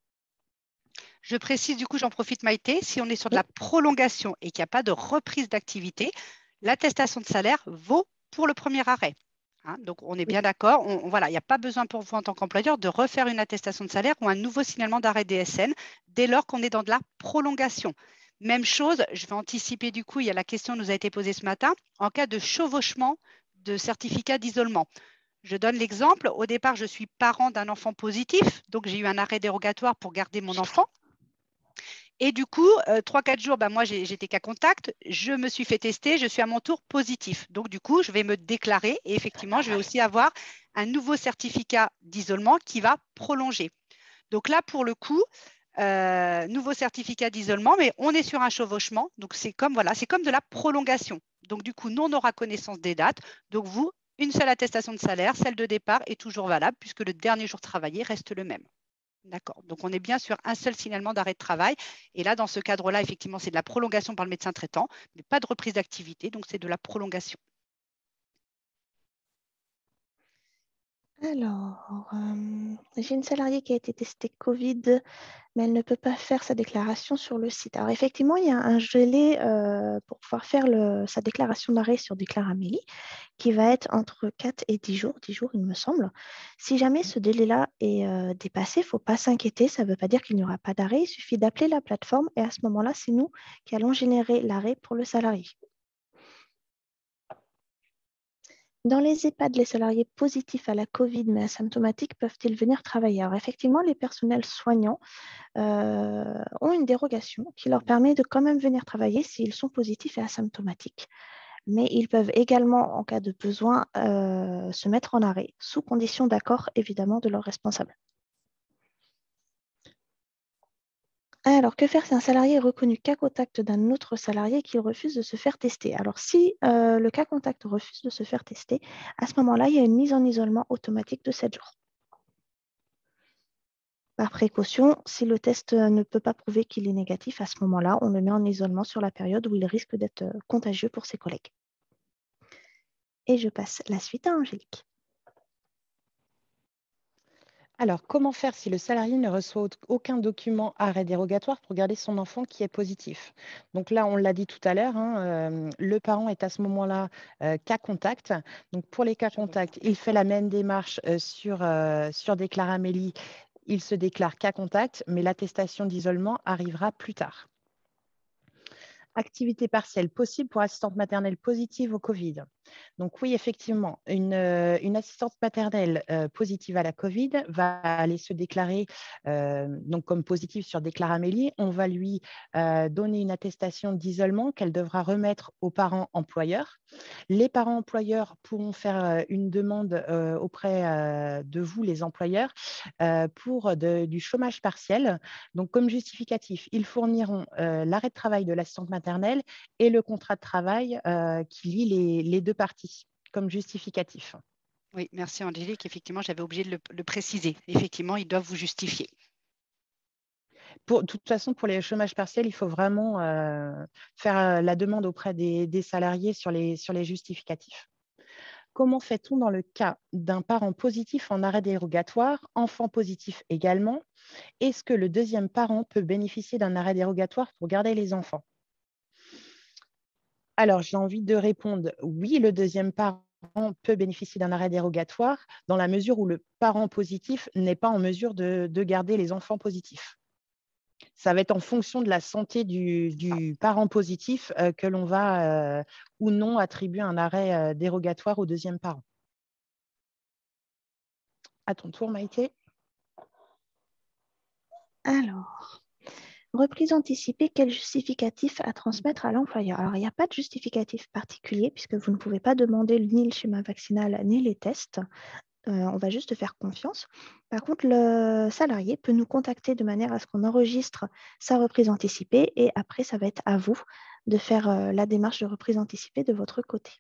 Je précise, du coup, j'en profite, Maïté, si on est sur de la prolongation et qu'il n'y a pas de reprise d'activité, l'attestation de salaire vaut pour le premier arrêt. Hein, donc, on est Oui. bien d'accord. Voilà, il n'y a pas besoin pour vous en tant qu'employeur de refaire une attestation de salaire ou un nouveau signalement d'arrêt DSN dès lors qu'on est dans de la prolongation. Même chose, je vais anticiper du coup, il y a la question qui nous a été posée ce matin, en cas de chevauchement de certificat d'isolement. Je donne l'exemple. Au départ, je suis parent d'un enfant positif, donc j'ai eu un arrêt dérogatoire pour garder mon enfant. Et du coup, 3-4 jours, moi, j'étais cas contact, je me suis fait tester, je suis à mon tour positif. Donc, du coup, je vais me déclarer et effectivement, je vais aussi avoir un nouveau certificat d'isolement qui va prolonger. Donc là, pour le coup, nouveau certificat d'isolement, mais on est sur un chevauchement. Donc, c'est comme de la prolongation. Donc, du coup, nous, on aura connaissance des dates. Donc, vous, une seule attestation de salaire, celle de départ est toujours valable puisque le dernier jour travaillé reste le même. D'accord. Donc, on est bien sur un seul signalement d'arrêt de travail. Et là, dans ce cadre-là, effectivement, c'est de la prolongation par le médecin traitant, mais pas de reprise d'activité. Donc, c'est de la prolongation. Alors, j'ai une salariée qui a été testée Covid, mais elle ne peut pas faire sa déclaration sur le site. Alors, effectivement, il y a un délai pour pouvoir faire sa déclaration d'arrêt sur Déclaramélie qui va être entre 4 et 10 jours, il me semble. Si jamais ce délai-là est dépassé, il ne faut pas s'inquiéter. Ça ne veut pas dire qu'il n'y aura pas d'arrêt. Il suffit d'appeler la plateforme et à ce moment-là, c'est nous qui allons générer l'arrêt pour le salarié. Dans les EHPAD, les salariés positifs à la Covid mais asymptomatiques peuvent-ils venir travailler? Alors effectivement, les personnels soignants ont une dérogation qui leur permet de quand même venir travailler s'ils sont positifs et asymptomatiques. Mais ils peuvent également, en cas de besoin, se mettre en arrêt, sous condition d'accord évidemment de leur responsable. Alors, que faire si un salarié est reconnu cas contact d'un autre salarié et qu'il refuse de se faire tester? Alors, si le cas contact refuse de se faire tester, à ce moment-là, il y a une mise en isolement automatique de 7 jours. Par précaution, si le test ne peut pas prouver qu'il est négatif, à ce moment-là, on le met en isolement sur la période où il risque d'être contagieux pour ses collègues. Et je passe la suite à Angélique. Alors, comment faire si le salarié ne reçoit aucun document arrêt dérogatoire pour garder son enfant qui est positif? Donc là, on l'a dit tout à l'heure, le parent est à ce moment-là cas contact. Donc pour les cas contacts, il fait la même démarche sur Déclaramélie. Il se déclare cas contact, mais l'attestation d'isolement arrivera plus tard. Activité partielle possible pour assistante maternelle positive au Covid. Donc oui, effectivement, une assistante maternelle positive à la Covid va aller se déclarer donc comme positive sur Déclaramélie. On va lui donner une attestation d'isolement qu'elle devra remettre aux parents employeurs. Les parents employeurs pourront faire une demande auprès de vous, les employeurs, pour du chômage partiel. Donc, comme justificatif, ils fourniront l'arrêt de travail de l'assistante maternelle et le contrat de travail qui lie les deux parties comme justificatif. Oui, merci Angélique. Effectivement, j'avais oublié de le préciser. Effectivement, ils doivent vous justifier. De toute façon, pour les chômages partiels, il faut vraiment faire la demande auprès des salariés sur les justificatifs. Comment fait-on dans le cas d'un parent positif en arrêt dérogatoire, enfant positif également? Est-ce que le deuxième parent peut bénéficier d'un arrêt dérogatoire pour garder les enfants? Alors, j'ai envie de répondre oui, le deuxième parent peut bénéficier d'un arrêt dérogatoire dans la mesure où le parent positif n'est pas en mesure de garder les enfants positifs. Ça va être en fonction de la santé du parent positif que l'on va ou non attribuer un arrêt dérogatoire au deuxième parent. À ton tour, Maïté. Alors, reprise anticipée, quel justificatif à transmettre à l'employeur? Alors, il n'y a pas de justificatif particulier puisque vous ne pouvez pas demander ni le schéma vaccinal ni les tests. On va juste faire confiance. Par contre, le salarié peut nous contacter de manière à ce qu'on enregistre sa reprise anticipée et après, ça va être à vous de faire la démarche de reprise anticipée de votre côté.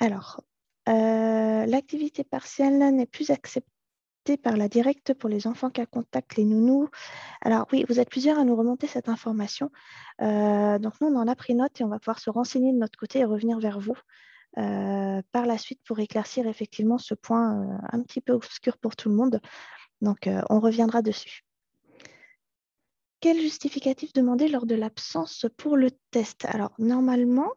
Alors, l'activité partielle n'est plus acceptée par la directe pour les enfants cas contact, les nounous. Alors oui, vous êtes plusieurs à nous remonter cette information. Donc nous, on en a pris note et on va pouvoir se renseigner de notre côté et revenir vers vous par la suite pour éclaircir effectivement ce point un petit peu obscur pour tout le monde. Donc on reviendra dessus. Quel justificatif demander lors de l'absence pour le test? Alors normalement,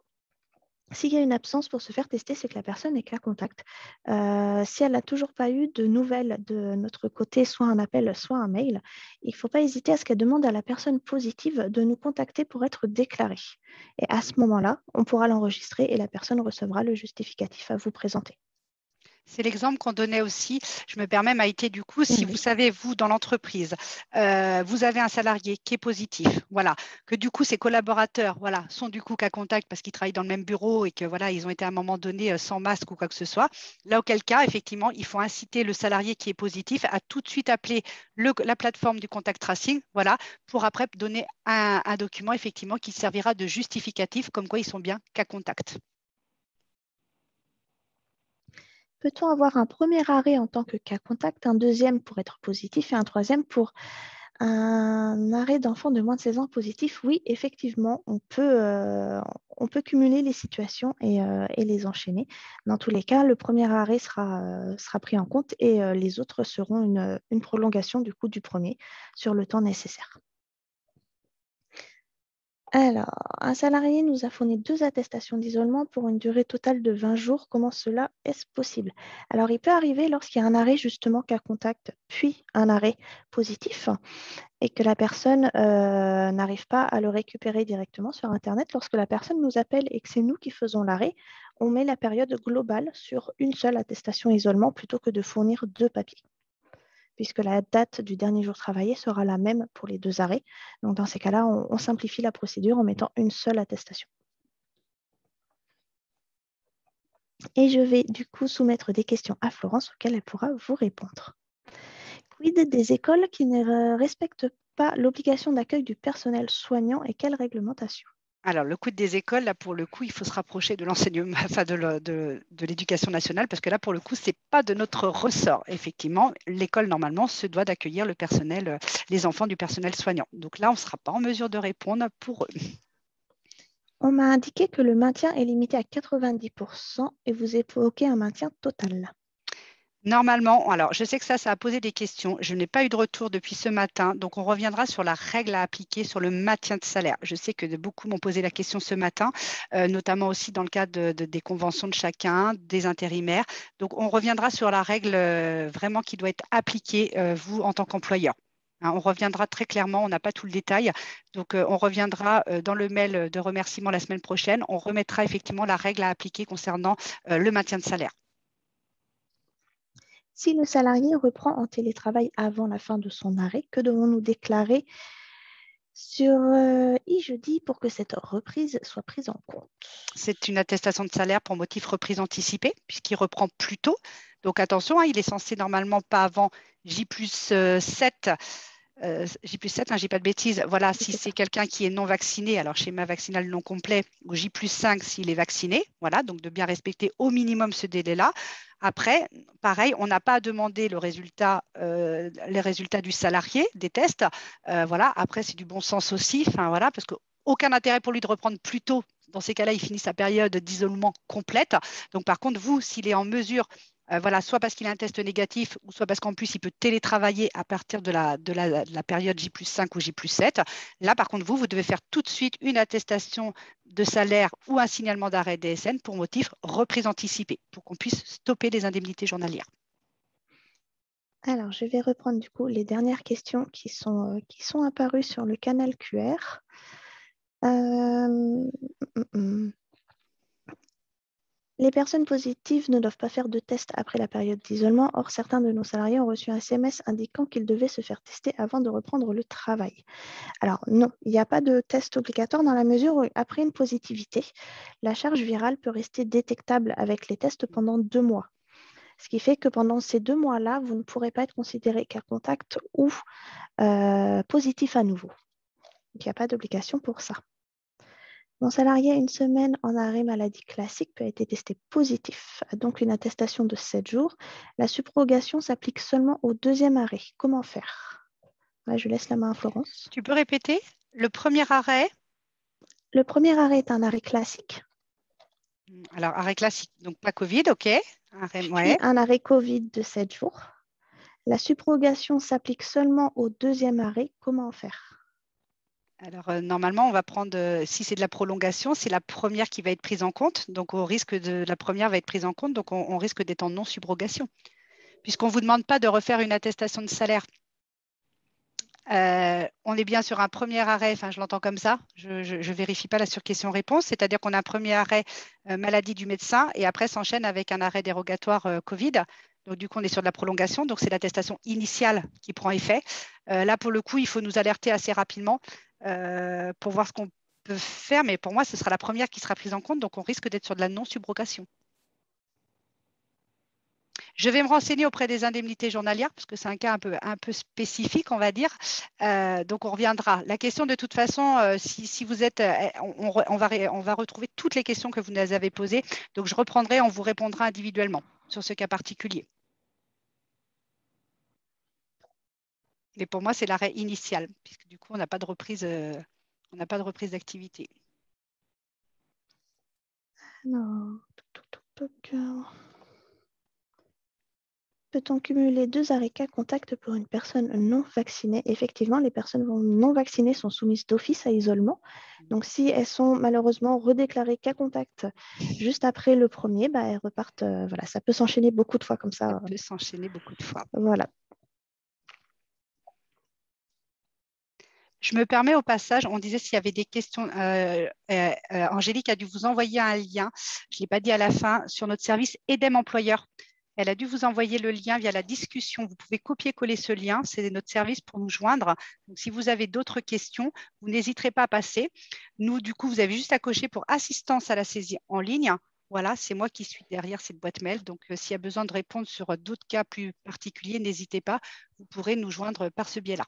S'il y a une absence pour se faire tester, c'est que la personne est cas contact. Si elle n'a toujours pas eu de nouvelles de notre côté, soit un appel, soit un mail, il ne faut pas hésiter à ce qu'elle demande à la personne positive de nous contacter pour être déclarée. Et à ce moment-là, on pourra l'enregistrer et la personne recevra le justificatif à vous présenter. C'est l'exemple qu'on donnait aussi. Je me permets, Maïté, du coup, si vous Oui. savez, vous, dans l'entreprise, vous avez un salarié qui est positif, voilà, que du coup, ses collaborateurs, voilà, sont du coup cas contact parce qu'ils travaillent dans le même bureau et que voilà, ils ont été à un moment donné sans masque ou quoi que ce soit. Là, auquel cas, effectivement, il faut inciter le salarié qui est positif à tout de suite appeler la plateforme du contact tracing, voilà, pour après donner un document, effectivement, qui servira de justificatif comme quoi ils sont bien cas contact. Peut-on avoir un premier arrêt en tant que cas contact, un deuxième pour être positif et un troisième pour un arrêt d'enfant de moins de 16 ans positif? Oui, effectivement, on peut cumuler les situations et les enchaîner. Dans tous les cas, le premier arrêt sera pris en compte et les autres seront une prolongation du coup du premier sur le temps nécessaire. Alors, un salarié nous a fourni 2 attestations d'isolement pour une durée totale de 20 jours. Comment cela est-ce possible? Alors, il peut arriver lorsqu'il y a un arrêt justement cas contact, puis un arrêt positif, et que la personne n'arrive pas à le récupérer directement sur Internet. Lorsque la personne nous appelle et que c'est nous qui faisons l'arrêt, on met la période globale sur une seule attestation isolement plutôt que de fournir 2 papiers, puisque la date du dernier jour travaillé sera la même pour les 2 arrêts. Donc, dans ces cas-là, on simplifie la procédure en mettant une seule attestation. Et je vais du coup soumettre des questions à Florence auxquelles elle pourra vous répondre. Quid des écoles qui ne respectent pas l'obligation d'accueil du personnel soignant et quelle réglementation? Alors, le coût des écoles, là, pour le coup, il faut se rapprocher de l'enseignement, enfin de l'éducation nationale, parce que là, pour le coup, ce n'est pas de notre ressort. Effectivement, l'école, normalement, se doit d'accueillir le personnel, les enfants du personnel soignant. Donc là, on ne sera pas en mesure de répondre pour eux. On m'a indiqué que le maintien est limité à 90% et vous évoquez un maintien total. Normalement, alors je sais que ça a posé des questions. Je n'ai pas eu de retour depuis ce matin, donc on reviendra sur la règle à appliquer sur le maintien de salaire. Je sais que beaucoup m'ont posé la question ce matin, notamment aussi dans le cadre des conventions de chacun, des intérimaires. Donc on reviendra sur la règle vraiment qui doit être appliquée, vous, en tant qu'employeur. Hein, on reviendra très clairement, on n'a pas tout le détail. Donc, on reviendra dans le mail de remerciement la semaine prochaine. On remettra effectivement la règle à appliquer concernant le maintien de salaire. Si le salarié reprend en télétravail avant la fin de son arrêt, que devons-nous déclarer sur e-jeudi pour que cette reprise soit prise en compte? C'est une attestation de salaire pour motif reprise anticipée, puisqu'il reprend plus tôt. Donc attention, hein, il est censé normalement pas avant J+7. J+7, je dis pas de bêtises. Voilà, si c'est quelqu'un qui est non vacciné, alors schéma vaccinal non complet, ou J+5 s'il est vacciné. Voilà, donc de bien respecter au minimum ce délai-là. Après, pareil, on n'a pas à demander les résultats du salarié, des tests. Voilà, après, c'est du bon sens aussi. Enfin, voilà, parce qu'aucun intérêt pour lui de reprendre plus tôt. Dans ces cas-là, il finit sa période d'isolement complète. Donc, par contre, vous, s'il est en mesure voilà, soit parce qu'il a un test négatif, ou soit parce qu'en plus, il peut télétravailler à partir de la période J+5 ou J+7. Là, par contre, vous devez faire tout de suite une attestation de salaire ou un signalement d'arrêt DSN pour motif reprise anticipée, pour qu'on puisse stopper les indemnités journalières. Alors, je vais reprendre du coup les dernières questions qui sont apparues sur le canal QR. Les personnes positives ne doivent pas faire de test après la période d'isolement. Or, certains de nos salariés ont reçu un SMS indiquant qu'ils devaient se faire tester avant de reprendre le travail. Alors non, il n'y a pas de test obligatoire dans la mesure où, après une positivité, la charge virale peut rester détectable avec les tests pendant 2 mois. Ce qui fait que pendant ces 2 mois-là, vous ne pourrez pas être considéré cas contact ou positif à nouveau. Donc, il n'y a pas d'obligation pour ça. Mon salarié a une semaine en arrêt maladie classique peut être testé positif, a donc une attestation de 7 jours. La subrogation s'applique seulement au 2e arrêt. Comment faire? Là, je laisse la main à Florence. Tu peux répéter le premier arrêt? Le premier arrêt est un arrêt classique. Alors, arrêt classique, donc pas Covid, ok. Puis un arrêt Covid de 7 jours. La subrogation s'applique seulement au 2e arrêt. Comment faire? Alors, normalement, on va prendre, si c'est de la prolongation, c'est la première qui va être prise en compte. Donc, au risque de la première va être prise en compte. Donc, on risque d'être en non-subrogation, puisqu'on ne vous demande pas de refaire une attestation de salaire. On est bien sur un premier arrêt, enfin je l'entends comme ça, je ne vérifie pas la sur-question-réponse, c'est-à-dire qu'on a un premier arrêt maladie du médecin et après s'enchaîne avec un arrêt dérogatoire Covid. Donc du coup, on est sur de la prolongation, donc c'est l'attestation initiale qui prend effet. Là, pour le coup, il faut nous alerter assez rapidement pour voir ce qu'on peut faire, mais pour moi, ce sera la première qui sera prise en compte, donc on risque d'être sur de la non-subrogation. Je vais me renseigner auprès des indemnités journalières, parce que c'est un cas un peu spécifique, on va dire. Donc, on reviendra. La question, de toute façon, si vous êtes, on va retrouver toutes les questions que vous nous avez posées. Donc, je reprendrai, on vous répondra individuellement sur ce cas particulier. Mais pour moi, c'est l'arrêt initial, puisque du coup, on n'a pas de reprise, d'activité. Alors, peut-on cumuler 2 arrêts cas contact pour une personne non vaccinée? Effectivement, les personnes non vaccinées sont soumises d'office à isolement. Donc, si elles sont malheureusement redéclarées cas contact juste après le premier, bah, elles repartent. Voilà, ça peut s'enchaîner beaucoup de fois comme ça. Ça peut s'enchaîner beaucoup de fois. Voilà. Je me permets au passage, on disait s'il y avait des questions. Angélique a dû vous envoyer un lien, je ne l'ai pas dit à la fin, sur notre service EDEM Employeur. Elle a dû vous envoyer le lien via la discussion. Vous pouvez copier-coller ce lien. C'est notre service pour nous joindre. Donc, si vous avez d'autres questions, vous n'hésiterez pas à passer. Nous, du coup, vous avez juste à cocher pour assistance à la saisie en ligne. Voilà, c'est moi qui suis derrière cette boîte mail. Donc, s'il y a besoin de répondre sur d'autres cas plus particuliers, n'hésitez pas. Vous pourrez nous joindre par ce biais-là.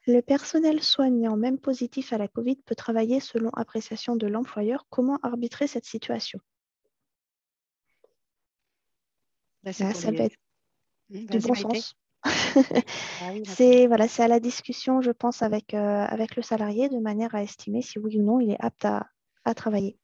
Le personnel soignant, même positif à la Covid, peut travailler selon appréciation de l'employeur. Comment arbitrer cette situation? Là, Ça va être du bon sens. Ah oui, C'est à la discussion, je pense, avec le salarié de manière à estimer si oui ou non il est apte à travailler.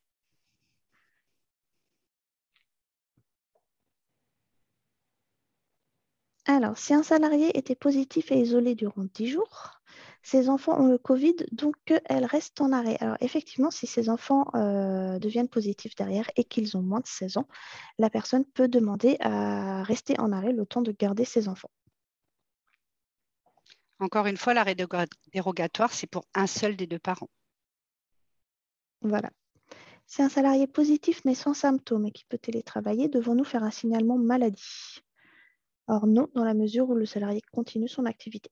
Alors, si un salarié était positif et isolé durant 10 jours, ses enfants ont le Covid, donc elle reste en arrêt. Alors, effectivement, si ses enfants deviennent positifs derrière et qu'ils ont moins de 16 ans, la personne peut demander à rester en arrêt le temps de garder ses enfants. Encore une fois, l'arrêt dérogatoire, c'est pour un seul des deux parents. Voilà. Si un salarié positif mais sans symptômes et qui peut télétravailler, devons-nous faire un signalement maladie? Or non, dans la mesure où le salarié continue son activité.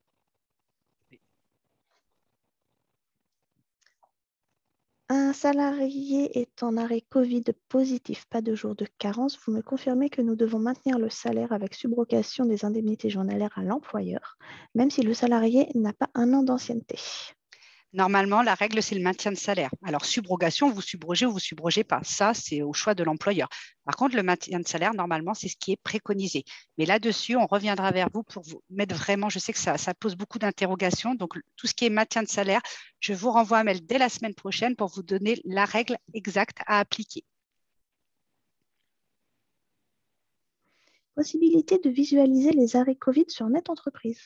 Un salarié est en arrêt Covid positif, pas de jour de carence. Vous me confirmez que nous devons maintenir le salaire avec subrogation des indemnités journalières à l'employeur, même si le salarié n'a pas un an d'ancienneté. Normalement, la règle, c'est le maintien de salaire. Alors, subrogation, vous subrogez ou vous subrogez pas. Ça, c'est au choix de l'employeur. Par contre, le maintien de salaire, normalement, c'est ce qui est préconisé. Mais là-dessus, on reviendra vers vous pour vous mettre vraiment, je sais que ça pose beaucoup d'interrogations. Donc, tout ce qui est maintien de salaire, je vous renvoie un mail dès la semaine prochaine pour vous donner la règle exacte à appliquer. Possibilité de visualiser les arrêts Covid sur Net Entreprise.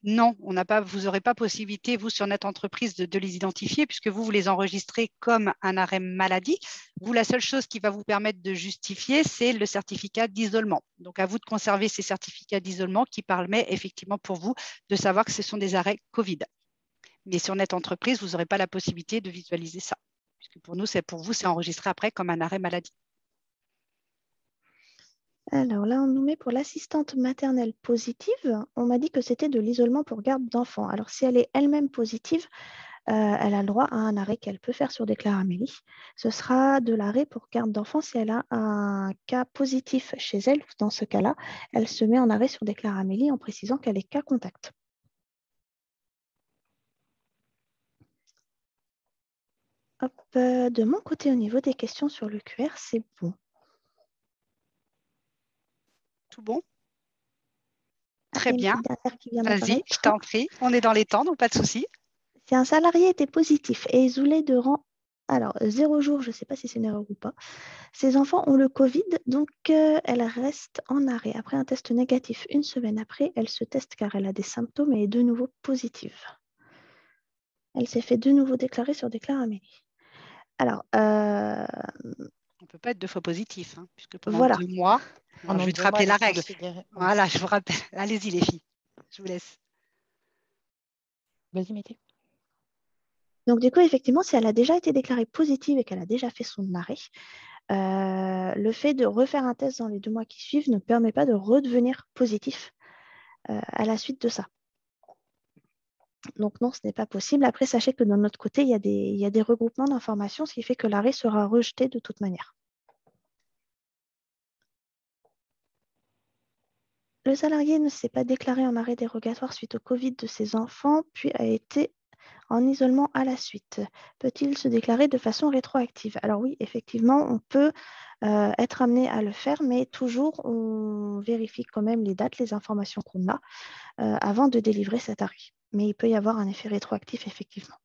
Non, vous n'aurez pas possibilité, vous, sur notre entreprise, de les identifier puisque vous les enregistrez comme un arrêt maladie. Vous, la seule chose qui va vous permettre de justifier, c'est le certificat d'isolement. Donc, à vous de conserver ces certificats d'isolement qui permettent effectivement pour vous de savoir que ce sont des arrêts Covid. Mais sur Net Entreprise, vous n'aurez pas la possibilité de visualiser ça. Puisque pour vous, c'est enregistré après comme un arrêt maladie. Alors là, on nous met pour l'assistante maternelle positive. On m'a dit que c'était de l'isolement pour garde d'enfants. Alors, si elle est elle-même positive, elle a le droit à un arrêt qu'elle peut faire sur Déclaramélie. Ce sera de l'arrêt pour garde d'enfants si elle a un cas positif chez elle. Dans ce cas-là, elle se met en arrêt sur Déclaramélie en précisant qu'elle est cas contact. Hop, de mon côté, au niveau des questions sur le QR, c'est bon. Tout bon? Très bien. Vas-y, je t'en prie. On est dans les temps, donc pas de souci. Si un salarié était positif et isolé durant 0 jours, je ne sais pas si c'est une erreur ou pas, ses enfants ont le Covid, donc elle reste en arrêt. Après un test négatif, une semaine après, elle se teste car elle a des symptômes et est de nouveau positive. Elle s'est fait de nouveau déclarer sur Déclare Amélie. Alors, On ne peut pas être 2 fois positif, hein, puisque pendant voilà. 2 mois, alors je Pendant vais te 2 mois, rappeler elle la est règle. considérée. Voilà, je vous rappelle. Allez-y les filles, je vous laisse. Vas-y, Maïté. Donc, du coup, effectivement, si elle a déjà été déclarée positive et qu'elle a déjà fait son arrêt, le fait de refaire un test dans les 2 mois qui suivent ne permet pas de redevenir positif à la suite de ça. Donc non, ce n'est pas possible. Après, sachez que de notre côté, il y a des regroupements d'informations, ce qui fait que l'arrêt sera rejeté de toute manière. Le salarié ne s'est pas déclaré en arrêt dérogatoire suite au Covid de ses enfants, puis a été en isolement à la suite. Peut-il se déclarer de façon rétroactive? Alors oui, effectivement, on peut être amené à le faire, mais toujours on vérifie quand même les dates, les informations qu'on a avant de délivrer cet arrêt. Mais il peut y avoir un effet rétroactif, effectivement.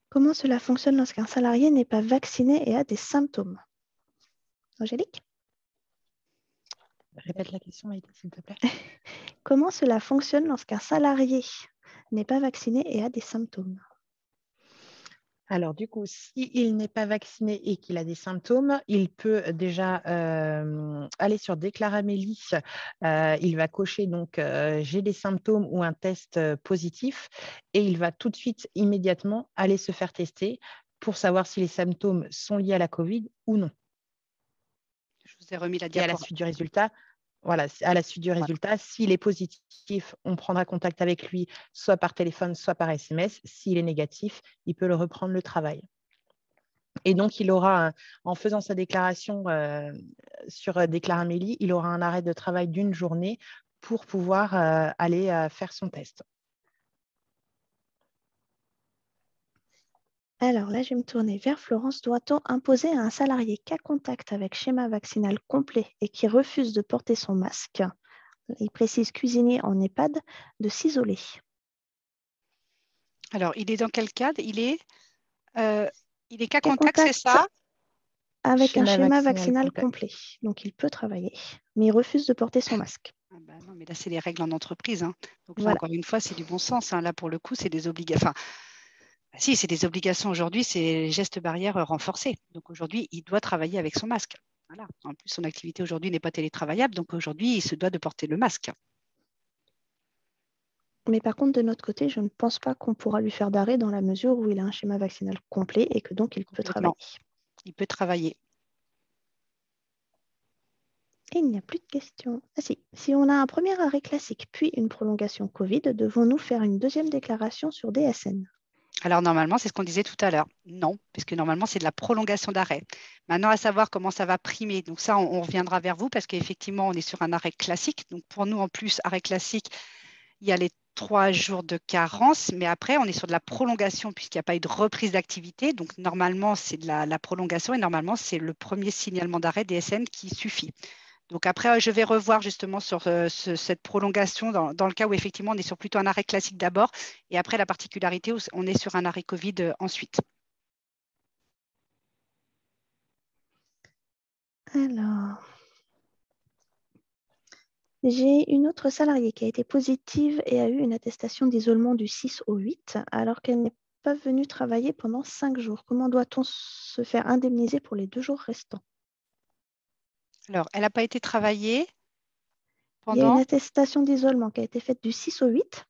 Comment cela fonctionne lorsqu'un salarié n'est pas vacciné et a des symptômes? Angélique? Répète la question, Maïté, s'il te plaît. Comment cela fonctionne lorsqu'un salarié n'est pas vacciné et a des symptômes? Alors, du coup, s'il n'est pas vacciné et qu'il a des symptômes, il peut déjà aller sur Déclare Amélie. Il va cocher donc j'ai des symptômes ou un test positif et il va tout de suite, immédiatement, aller se faire tester pour savoir si les symptômes sont liés à la Covid ou non. Je vous ai remis la Et à la diapo. suite du résultat, voilà, à la suite du résultat, s'il est positif, on prendra contact avec lui, soit par téléphone, soit par SMS. S'il est négatif, il peut le reprendre le travail. Et donc, il aura, en faisant sa déclaration sur Déclare Amélie, il aura un arrêt de travail d'1 journée pour pouvoir aller faire son test. Alors là, je vais me tourner vers Florence. Doit-on imposer à un salarié cas contact avec schéma vaccinal complet et qui refuse de porter son masque, il précise cuisinier en EHPAD, de s'isoler? Alors, il est dans quel cadre? Il est cas Cas contact, c'est contact ça? avec un Schéma schéma vaccinal vaccinal complet. complet. Donc, il peut travailler, mais il refuse de porter son masque. Ah bah non, mais là, c'est les règles en entreprise, hein. Donc là, Voilà. encore une fois, c'est du bon sens, hein. Là, pour le coup, c'est des obligations. Enfin, si, c'est des obligations aujourd'hui, c'est gestes barrières renforcés. Donc aujourd'hui, il doit travailler avec son masque. Voilà. En plus, son activité aujourd'hui n'est pas télétravaillable, donc aujourd'hui, il se doit de porter le masque. Mais par contre, de notre côté, je ne pense pas qu'on pourra lui faire d'arrêt dans la mesure où il a un schéma vaccinal complet et que donc il peut travailler. Il peut travailler. Et il n'y a plus de questions. Ah si on a un premier arrêt classique puis une prolongation Covid, devons-nous faire une deuxième déclaration sur DSN? Alors normalement, c'est ce qu'on disait tout à l'heure. Non, puisque normalement, c'est de la prolongation d'arrêt. Maintenant, à savoir comment ça va primer. Donc ça, on reviendra vers vous parce qu'effectivement, on est sur un arrêt classique. Donc pour nous, en plus, arrêt classique, il y a les 3 jours de carence, mais après, on est sur de la prolongation puisqu'il n'y a pas eu de reprise d'activité. Donc normalement, c'est de la prolongation et normalement, c'est le premier signalement d'arrêt DSN qui suffit. Donc après, je vais revoir justement sur cette prolongation dans le cas où effectivement on est sur plutôt un arrêt classique d'abord et après la particularité où on est sur un arrêt Covid ensuite. Alors, j'ai une autre salariée qui a été positive et a eu une attestation d'isolement du 6 au 8 alors qu'elle n'est pas venue travailler pendant 5 jours. Comment doit-on se faire indemniser pour les 2 jours restants? Alors, elle n'a pas été travaillée Il y a une pendant… attestation d'isolement qui a été faite du 6 au 8.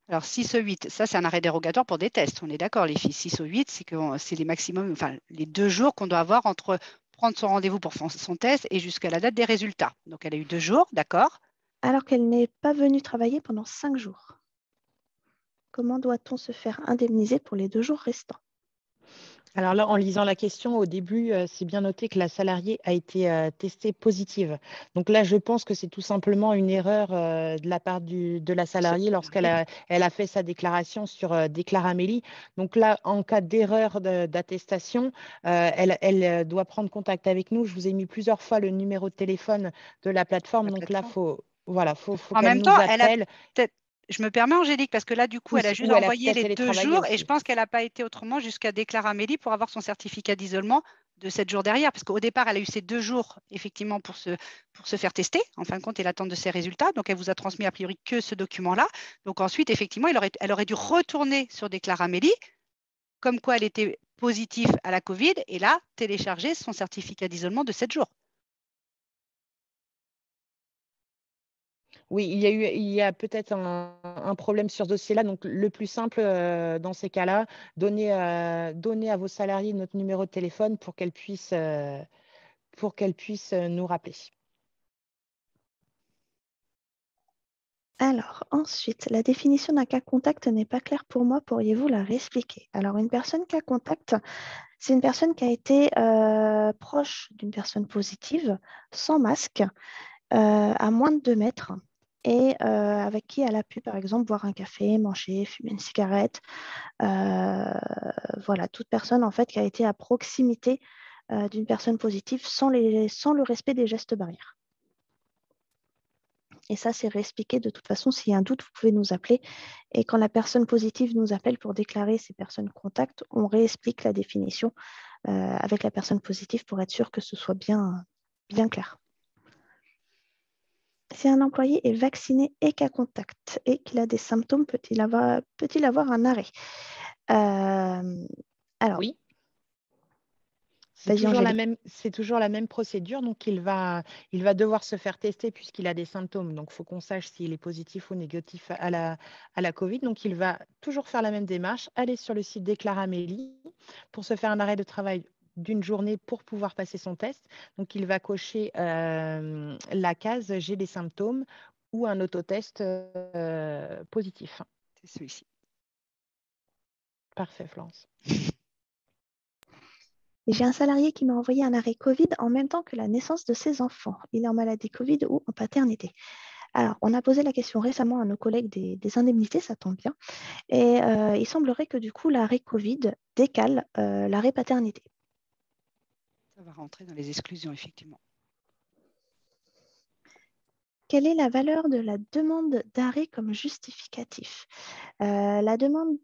Alors, 6 au 8, ça c'est un arrêt dérogatoire pour des tests. On est d'accord, les filles. 6 au 8, c'est les maximums, enfin les 2 jours qu'on doit avoir entre prendre son rendez-vous pour son test et jusqu'à la date des résultats. Donc, elle a eu 2 jours, d'accord. Alors qu'elle n'est pas venue travailler pendant 5 jours. Comment doit-on se faire indemniser pour les 2 jours restants? Alors là, en lisant la question, au début, c'est bien noté que la salariée a été testée positive. Donc là, je pense que c'est tout simplement une erreur de la part de la salariée lorsqu'elle a fait sa déclaration sur Déclare Amélie. Donc là, en cas d'erreur d'attestation, elle doit prendre contact avec nous. Je vous ai mis plusieurs fois le numéro de téléphone de la plateforme. Donc là, faut En qu'elle même temps, nous elle a appelle. peut-être… Je me permets, Angélique, parce que là, du coup, elle a juste Ou elle a envoyé peut-être les 2 télétravaillé jours et je aussi. pense qu'elle n'a pas été autrement jusqu'à déclarer Amélie pour avoir son certificat d'isolement de 7 jours derrière, parce qu'au départ, elle a eu ces 2 jours, effectivement, pour se faire tester, en fin de compte, et l'attente de ses résultats. Donc, elle vous a transmis a priori que ce document-là. Donc, ensuite, effectivement, elle aurait dû retourner sur Déclaramélie, comme quoi elle était positive à la Covid, et là, télécharger son certificat d'isolement de 7 jours. Oui, il y a peut-être un problème sur ce dossier-là. Donc, le plus simple dans ces cas-là, donner à vos salariés notre numéro de téléphone pour qu'elles puissent nous rappeler. Alors, ensuite, la définition d'un cas contact n'est pas claire pour moi. Pourriez-vous la réexpliquer? Alors, une personne cas contact, c'est une personne qui a été proche d'une personne positive, sans masque, à moins de 2 mètres, et avec qui elle a pu, par exemple, boire un café, manger, fumer une cigarette. Voilà, toute personne, en fait, qui a été à proximité d'une personne positive sans le respect des gestes barrières. Et ça, c'est réexpliqué. De toute façon, s'il y a un doute, vous pouvez nous appeler. Et quand la personne positive nous appelle pour déclarer ces personnes contacts, on réexplique la définition avec la personne positive pour être sûr que ce soit bien clair. Si un employé est vacciné et cas contact et qu'il a des symptômes, peut-il avoir un arrêt? Alors, oui. C'est toujours la même procédure. Donc, il va devoir se faire tester puisqu'il a des symptômes. Donc, il faut qu'on sache s'il est positif ou négatif à la Covid. Donc, il va toujours faire la même démarche, aller sur le site Déclaramélie pour se faire un arrêt de travail d'une journée pour pouvoir passer son test. Donc, il va cocher la case « J'ai des symptômes » ou un autotest positif. C'est celui-ci. Parfait, Florence. J'ai un salarié qui m'a envoyé un arrêt Covid en même temps que la naissance de ses enfants. Il est en maladie Covid ou en paternité. Alors, on a posé la question récemment à nos collègues des indemnités, ça tombe bien. Et il semblerait que du coup, l'arrêt Covid décale l'arrêt paternité. Ça va rentrer dans les exclusions, effectivement. Quelle est la valeur de la demande d'arrêt comme justificatif? La demande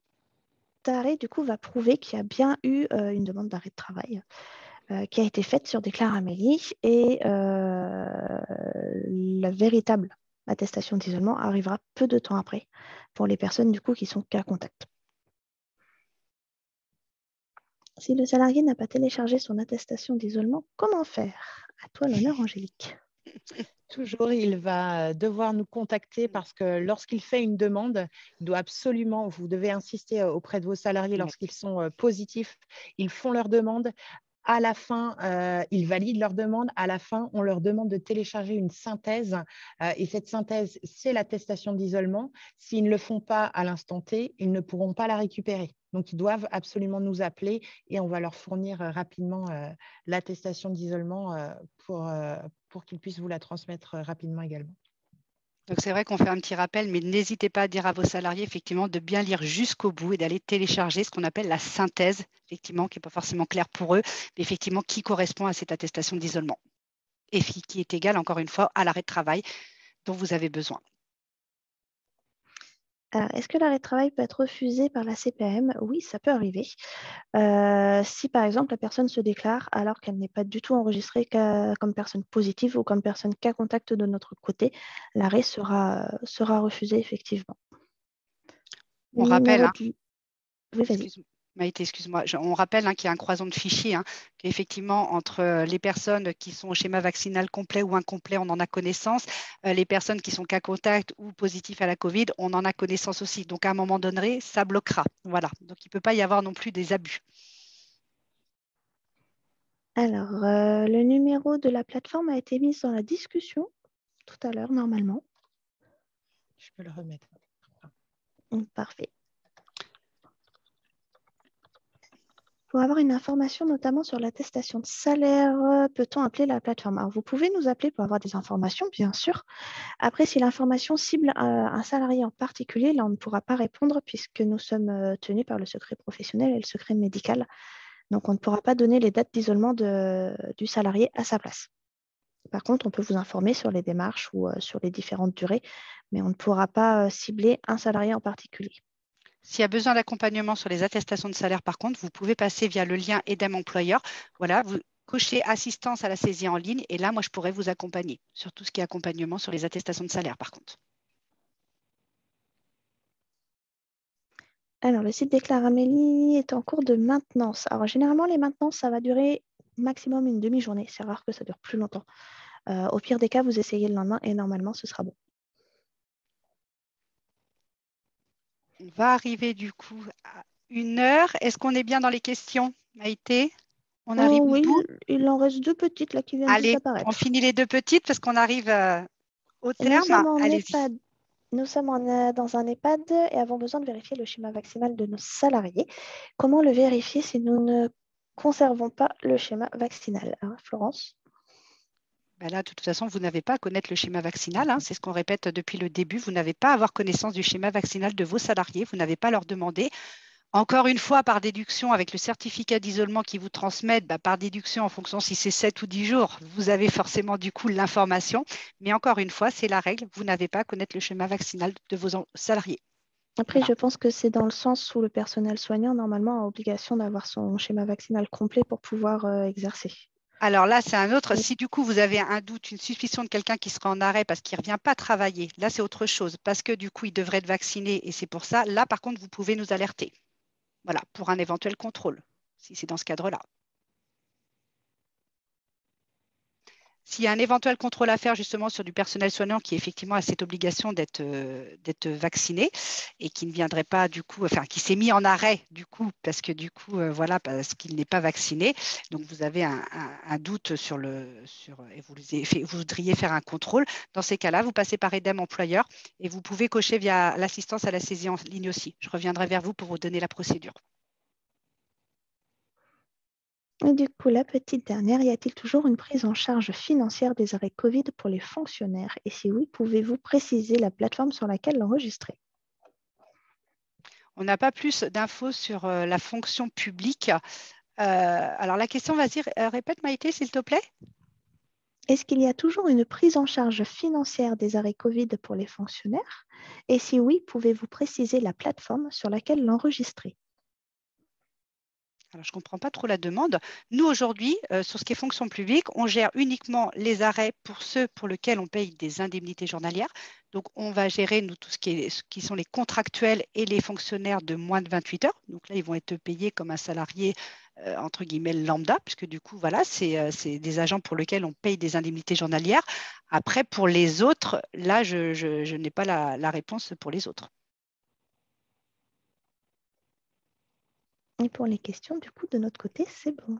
d'arrêt, du coup, va prouver qu'il y a bien eu une demande d'arrêt de travail qui a été faite sur Déclaramélie et la véritable attestation d'isolement arrivera peu de temps après pour les personnes, du coup, qui sont cas contact. Si le salarié n'a pas téléchargé son attestation d'isolement, comment faire? À toi l'honneur, Angélique. Toujours, il va devoir nous contacter parce que lorsqu'il fait une demande, il doit absolument, vous devez insister auprès de vos salariés lorsqu'ils sont positifs, ils font leur demande. À la fin, ils valident leur demande. À la fin, on leur demande de télécharger une synthèse. Et cette synthèse, c'est l'attestation d'isolement. S'ils ne le font pas à l'instant T, ils ne pourront pas la récupérer. Donc, ils doivent absolument nous appeler et on va leur fournir rapidement l'attestation d'isolement pour qu'ils puissent vous la transmettre rapidement également. Donc, c'est vrai qu'on fait un petit rappel, mais n'hésitez pas à dire à vos salariés, effectivement, de bien lire jusqu'au bout et d'aller télécharger ce qu'on appelle la synthèse, effectivement, qui n'est pas forcément claire pour eux, mais effectivement, qui correspond à cette attestation d'isolement et qui est égale, encore une fois, à l'arrêt de travail dont vous avez besoin. Alors, est-ce que l'arrêt de travail peut être refusé par la CPAM? Oui, ça peut arriver. Si, par exemple, la personne se déclare alors qu'elle n'est pas du tout enregistrée comme personne positive ou comme personne cas contact de notre côté, l'arrêt sera refusé, effectivement. On rappelle, oui, vas-y. Maïté, excuse-moi, on rappelle qu'il y a un croisement de fichiers, qu'effectivement, entre les personnes qui sont au schéma vaccinal complet ou incomplet, on en a connaissance. Les personnes qui sont cas contact ou positifs à la Covid, on en a connaissance aussi. Donc, à un moment donné, ça bloquera. Voilà. Donc, il ne peut pas y avoir non plus des abus. Alors, le numéro de la plateforme a été mis dans la discussion tout à l'heure, normalement. Je peux le remettre. Parfait. Pour avoir une information notamment sur l'attestation de salaire, peut-on appeler la plateforme? Alors, vous pouvez nous appeler pour avoir des informations, bien sûr. Après, si l'information cible un salarié en particulier, là, on ne pourra pas répondre puisque nous sommes tenus par le secret professionnel et le secret médical. Donc, on ne pourra pas donner les dates d'isolement du salarié à sa place. Par contre, on peut vous informer sur les démarches ou sur les différentes durées, mais on ne pourra pas cibler un salarié en particulier. S'il y a besoin d'accompagnement sur les attestations de salaire, par contre, vous pouvez passer via le lien EDEM employeur. Voilà, vous cochez assistance à la saisie en ligne et là, moi, je pourrais vous accompagner sur tout ce qui est accompagnement sur les attestations de salaire, par contre. Alors, le site Déclare Amélie est en cours de maintenance. Alors, généralement, les maintenances, ça va durer maximum une demi-journée. C'est rare que ça dure plus longtemps. Au pire des cas, vous essayez le lendemain et normalement, ce sera bon. On va arriver du coup à 1 heure. Est-ce qu'on est bien dans les questions, Maïté? On arrive Oh au oui, bout? il en reste 2 petites là qui viennent juste Allez, on d'apparaître. finit les 2 petites parce qu'on arrive au Nous terme. sommes en Allez-y. EHPAD. Nous sommes dans un EHPAD et avons besoin de vérifier le schéma vaccinal de nos salariés. Comment le vérifier si nous ne conservons pas le schéma vaccinal? Alors, Florence? Ben là, de toute façon, vous n'avez pas à connaître le schéma vaccinal, hein. C'est ce qu'on répète depuis le début. Vous n'avez pas à avoir connaissance du schéma vaccinal de vos salariés. Vous n'avez pas à leur demander. Encore une fois, par déduction, avec le certificat d'isolement qu'ils vous transmettent, par déduction, en fonction si c'est 7 ou 10 jours, vous avez forcément du coup l'information. Mais encore une fois, c'est la règle. Vous n'avez pas à connaître le schéma vaccinal de vos salariés. Après, Voilà. je pense que c'est dans le sens où le personnel soignant, normalement, a obligation d'avoir son schéma vaccinal complet pour pouvoir exercer. Alors là, c'est un autre. Oui. Si du coup, vous avez un doute, une suspicion de quelqu'un qui sera en arrêt parce qu'il ne revient pas travailler, là, c'est autre chose. Parce que du coup, il devrait être vacciné et c'est pour ça. Là, par contre, vous pouvez nous alerter. Voilà, pour un éventuel contrôle, si c'est dans ce cadre-là. S'il y a un éventuel contrôle à faire justement sur du personnel soignant qui effectivement a cette obligation d'être vacciné et qui ne viendrait pas du coup, enfin qui s'est mis en arrêt du coup parce que du coup voilà parce qu'il n'est pas vacciné. Donc vous avez un doute et vous voudriez faire un contrôle. Dans ces cas-là, vous passez par EDEM employeur et vous pouvez cocher via l'assistance à la saisie en ligne aussi. Je reviendrai vers vous pour vous donner la procédure. Et du coup, la petite dernière, y a-t-il toujours une prise en charge financière des arrêts Covid pour les fonctionnaires? Et si oui, pouvez-vous préciser la plateforme sur laquelle l'enregistrer? On n'a pas plus d'infos sur la fonction publique. Alors la question, vas-y, répète Maïté, s'il te plaît. Est-ce qu'il y a toujours une prise en charge financière des arrêts Covid pour les fonctionnaires? Et si oui, pouvez-vous préciser la plateforme sur laquelle l'enregistrer? Alors, je ne comprends pas trop la demande. Nous, aujourd'hui, sur ce qui est fonction publique, on gère uniquement les arrêts pour ceux pour lesquels on paye des indemnités journalières. Donc, on va gérer, nous, tout ce qui sont les contractuels et les fonctionnaires de moins de 28 heures. Donc là, ils vont être payés comme un salarié, entre guillemets, lambda, puisque du coup, voilà, c'est des agents pour lesquels on paye des indemnités journalières. Après, pour les autres, là, je n'ai pas la réponse pour les autres. Et pour les questions, du coup, de notre côté, c'est bon.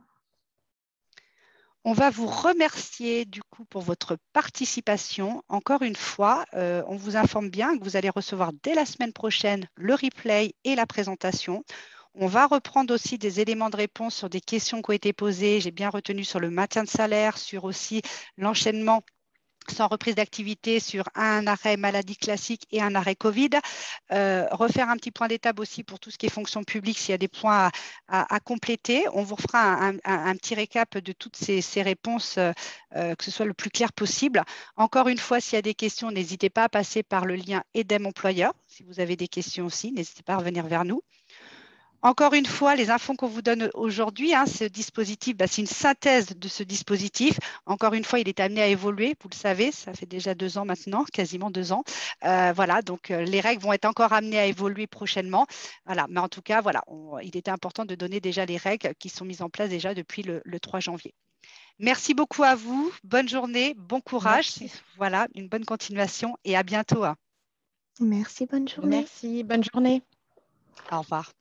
On va vous remercier du coup pour votre participation. Encore une fois, on vous informe bien que vous allez recevoir dès la semaine prochaine le replay et la présentation. On va reprendre aussi des éléments de réponse sur des questions qui ont été posées. J'ai bien retenu sur le maintien de salaire, sur aussi l'enchaînement sans reprise d'activité sur un arrêt maladie classique et un arrêt Covid. Refaire un petit point d'étape aussi pour tout ce qui est fonction publique, s'il y a des points à compléter. On vous refera un petit récap de toutes ces réponses, que ce soit le plus clair possible. Encore une fois, s'il y a des questions, n'hésitez pas à passer par le lien EDEM employeur. Si vous avez des questions aussi, n'hésitez pas à revenir vers nous. Encore une fois, les infos qu'on vous donne aujourd'hui, ce dispositif, c'est une synthèse de ce dispositif. Encore une fois, il est amené à évoluer, vous le savez, ça fait déjà 2 ans maintenant, quasiment 2 ans. Voilà, donc les règles vont être encore amenées à évoluer prochainement. Voilà, mais en tout cas, voilà, il était important de donner déjà les règles qui sont mises en place déjà depuis le 3 janvier. Merci beaucoup à vous, bonne journée, bon courage. Merci. Voilà, une bonne continuation et à bientôt. Merci, bonne journée. Merci, bonne journée. Au revoir.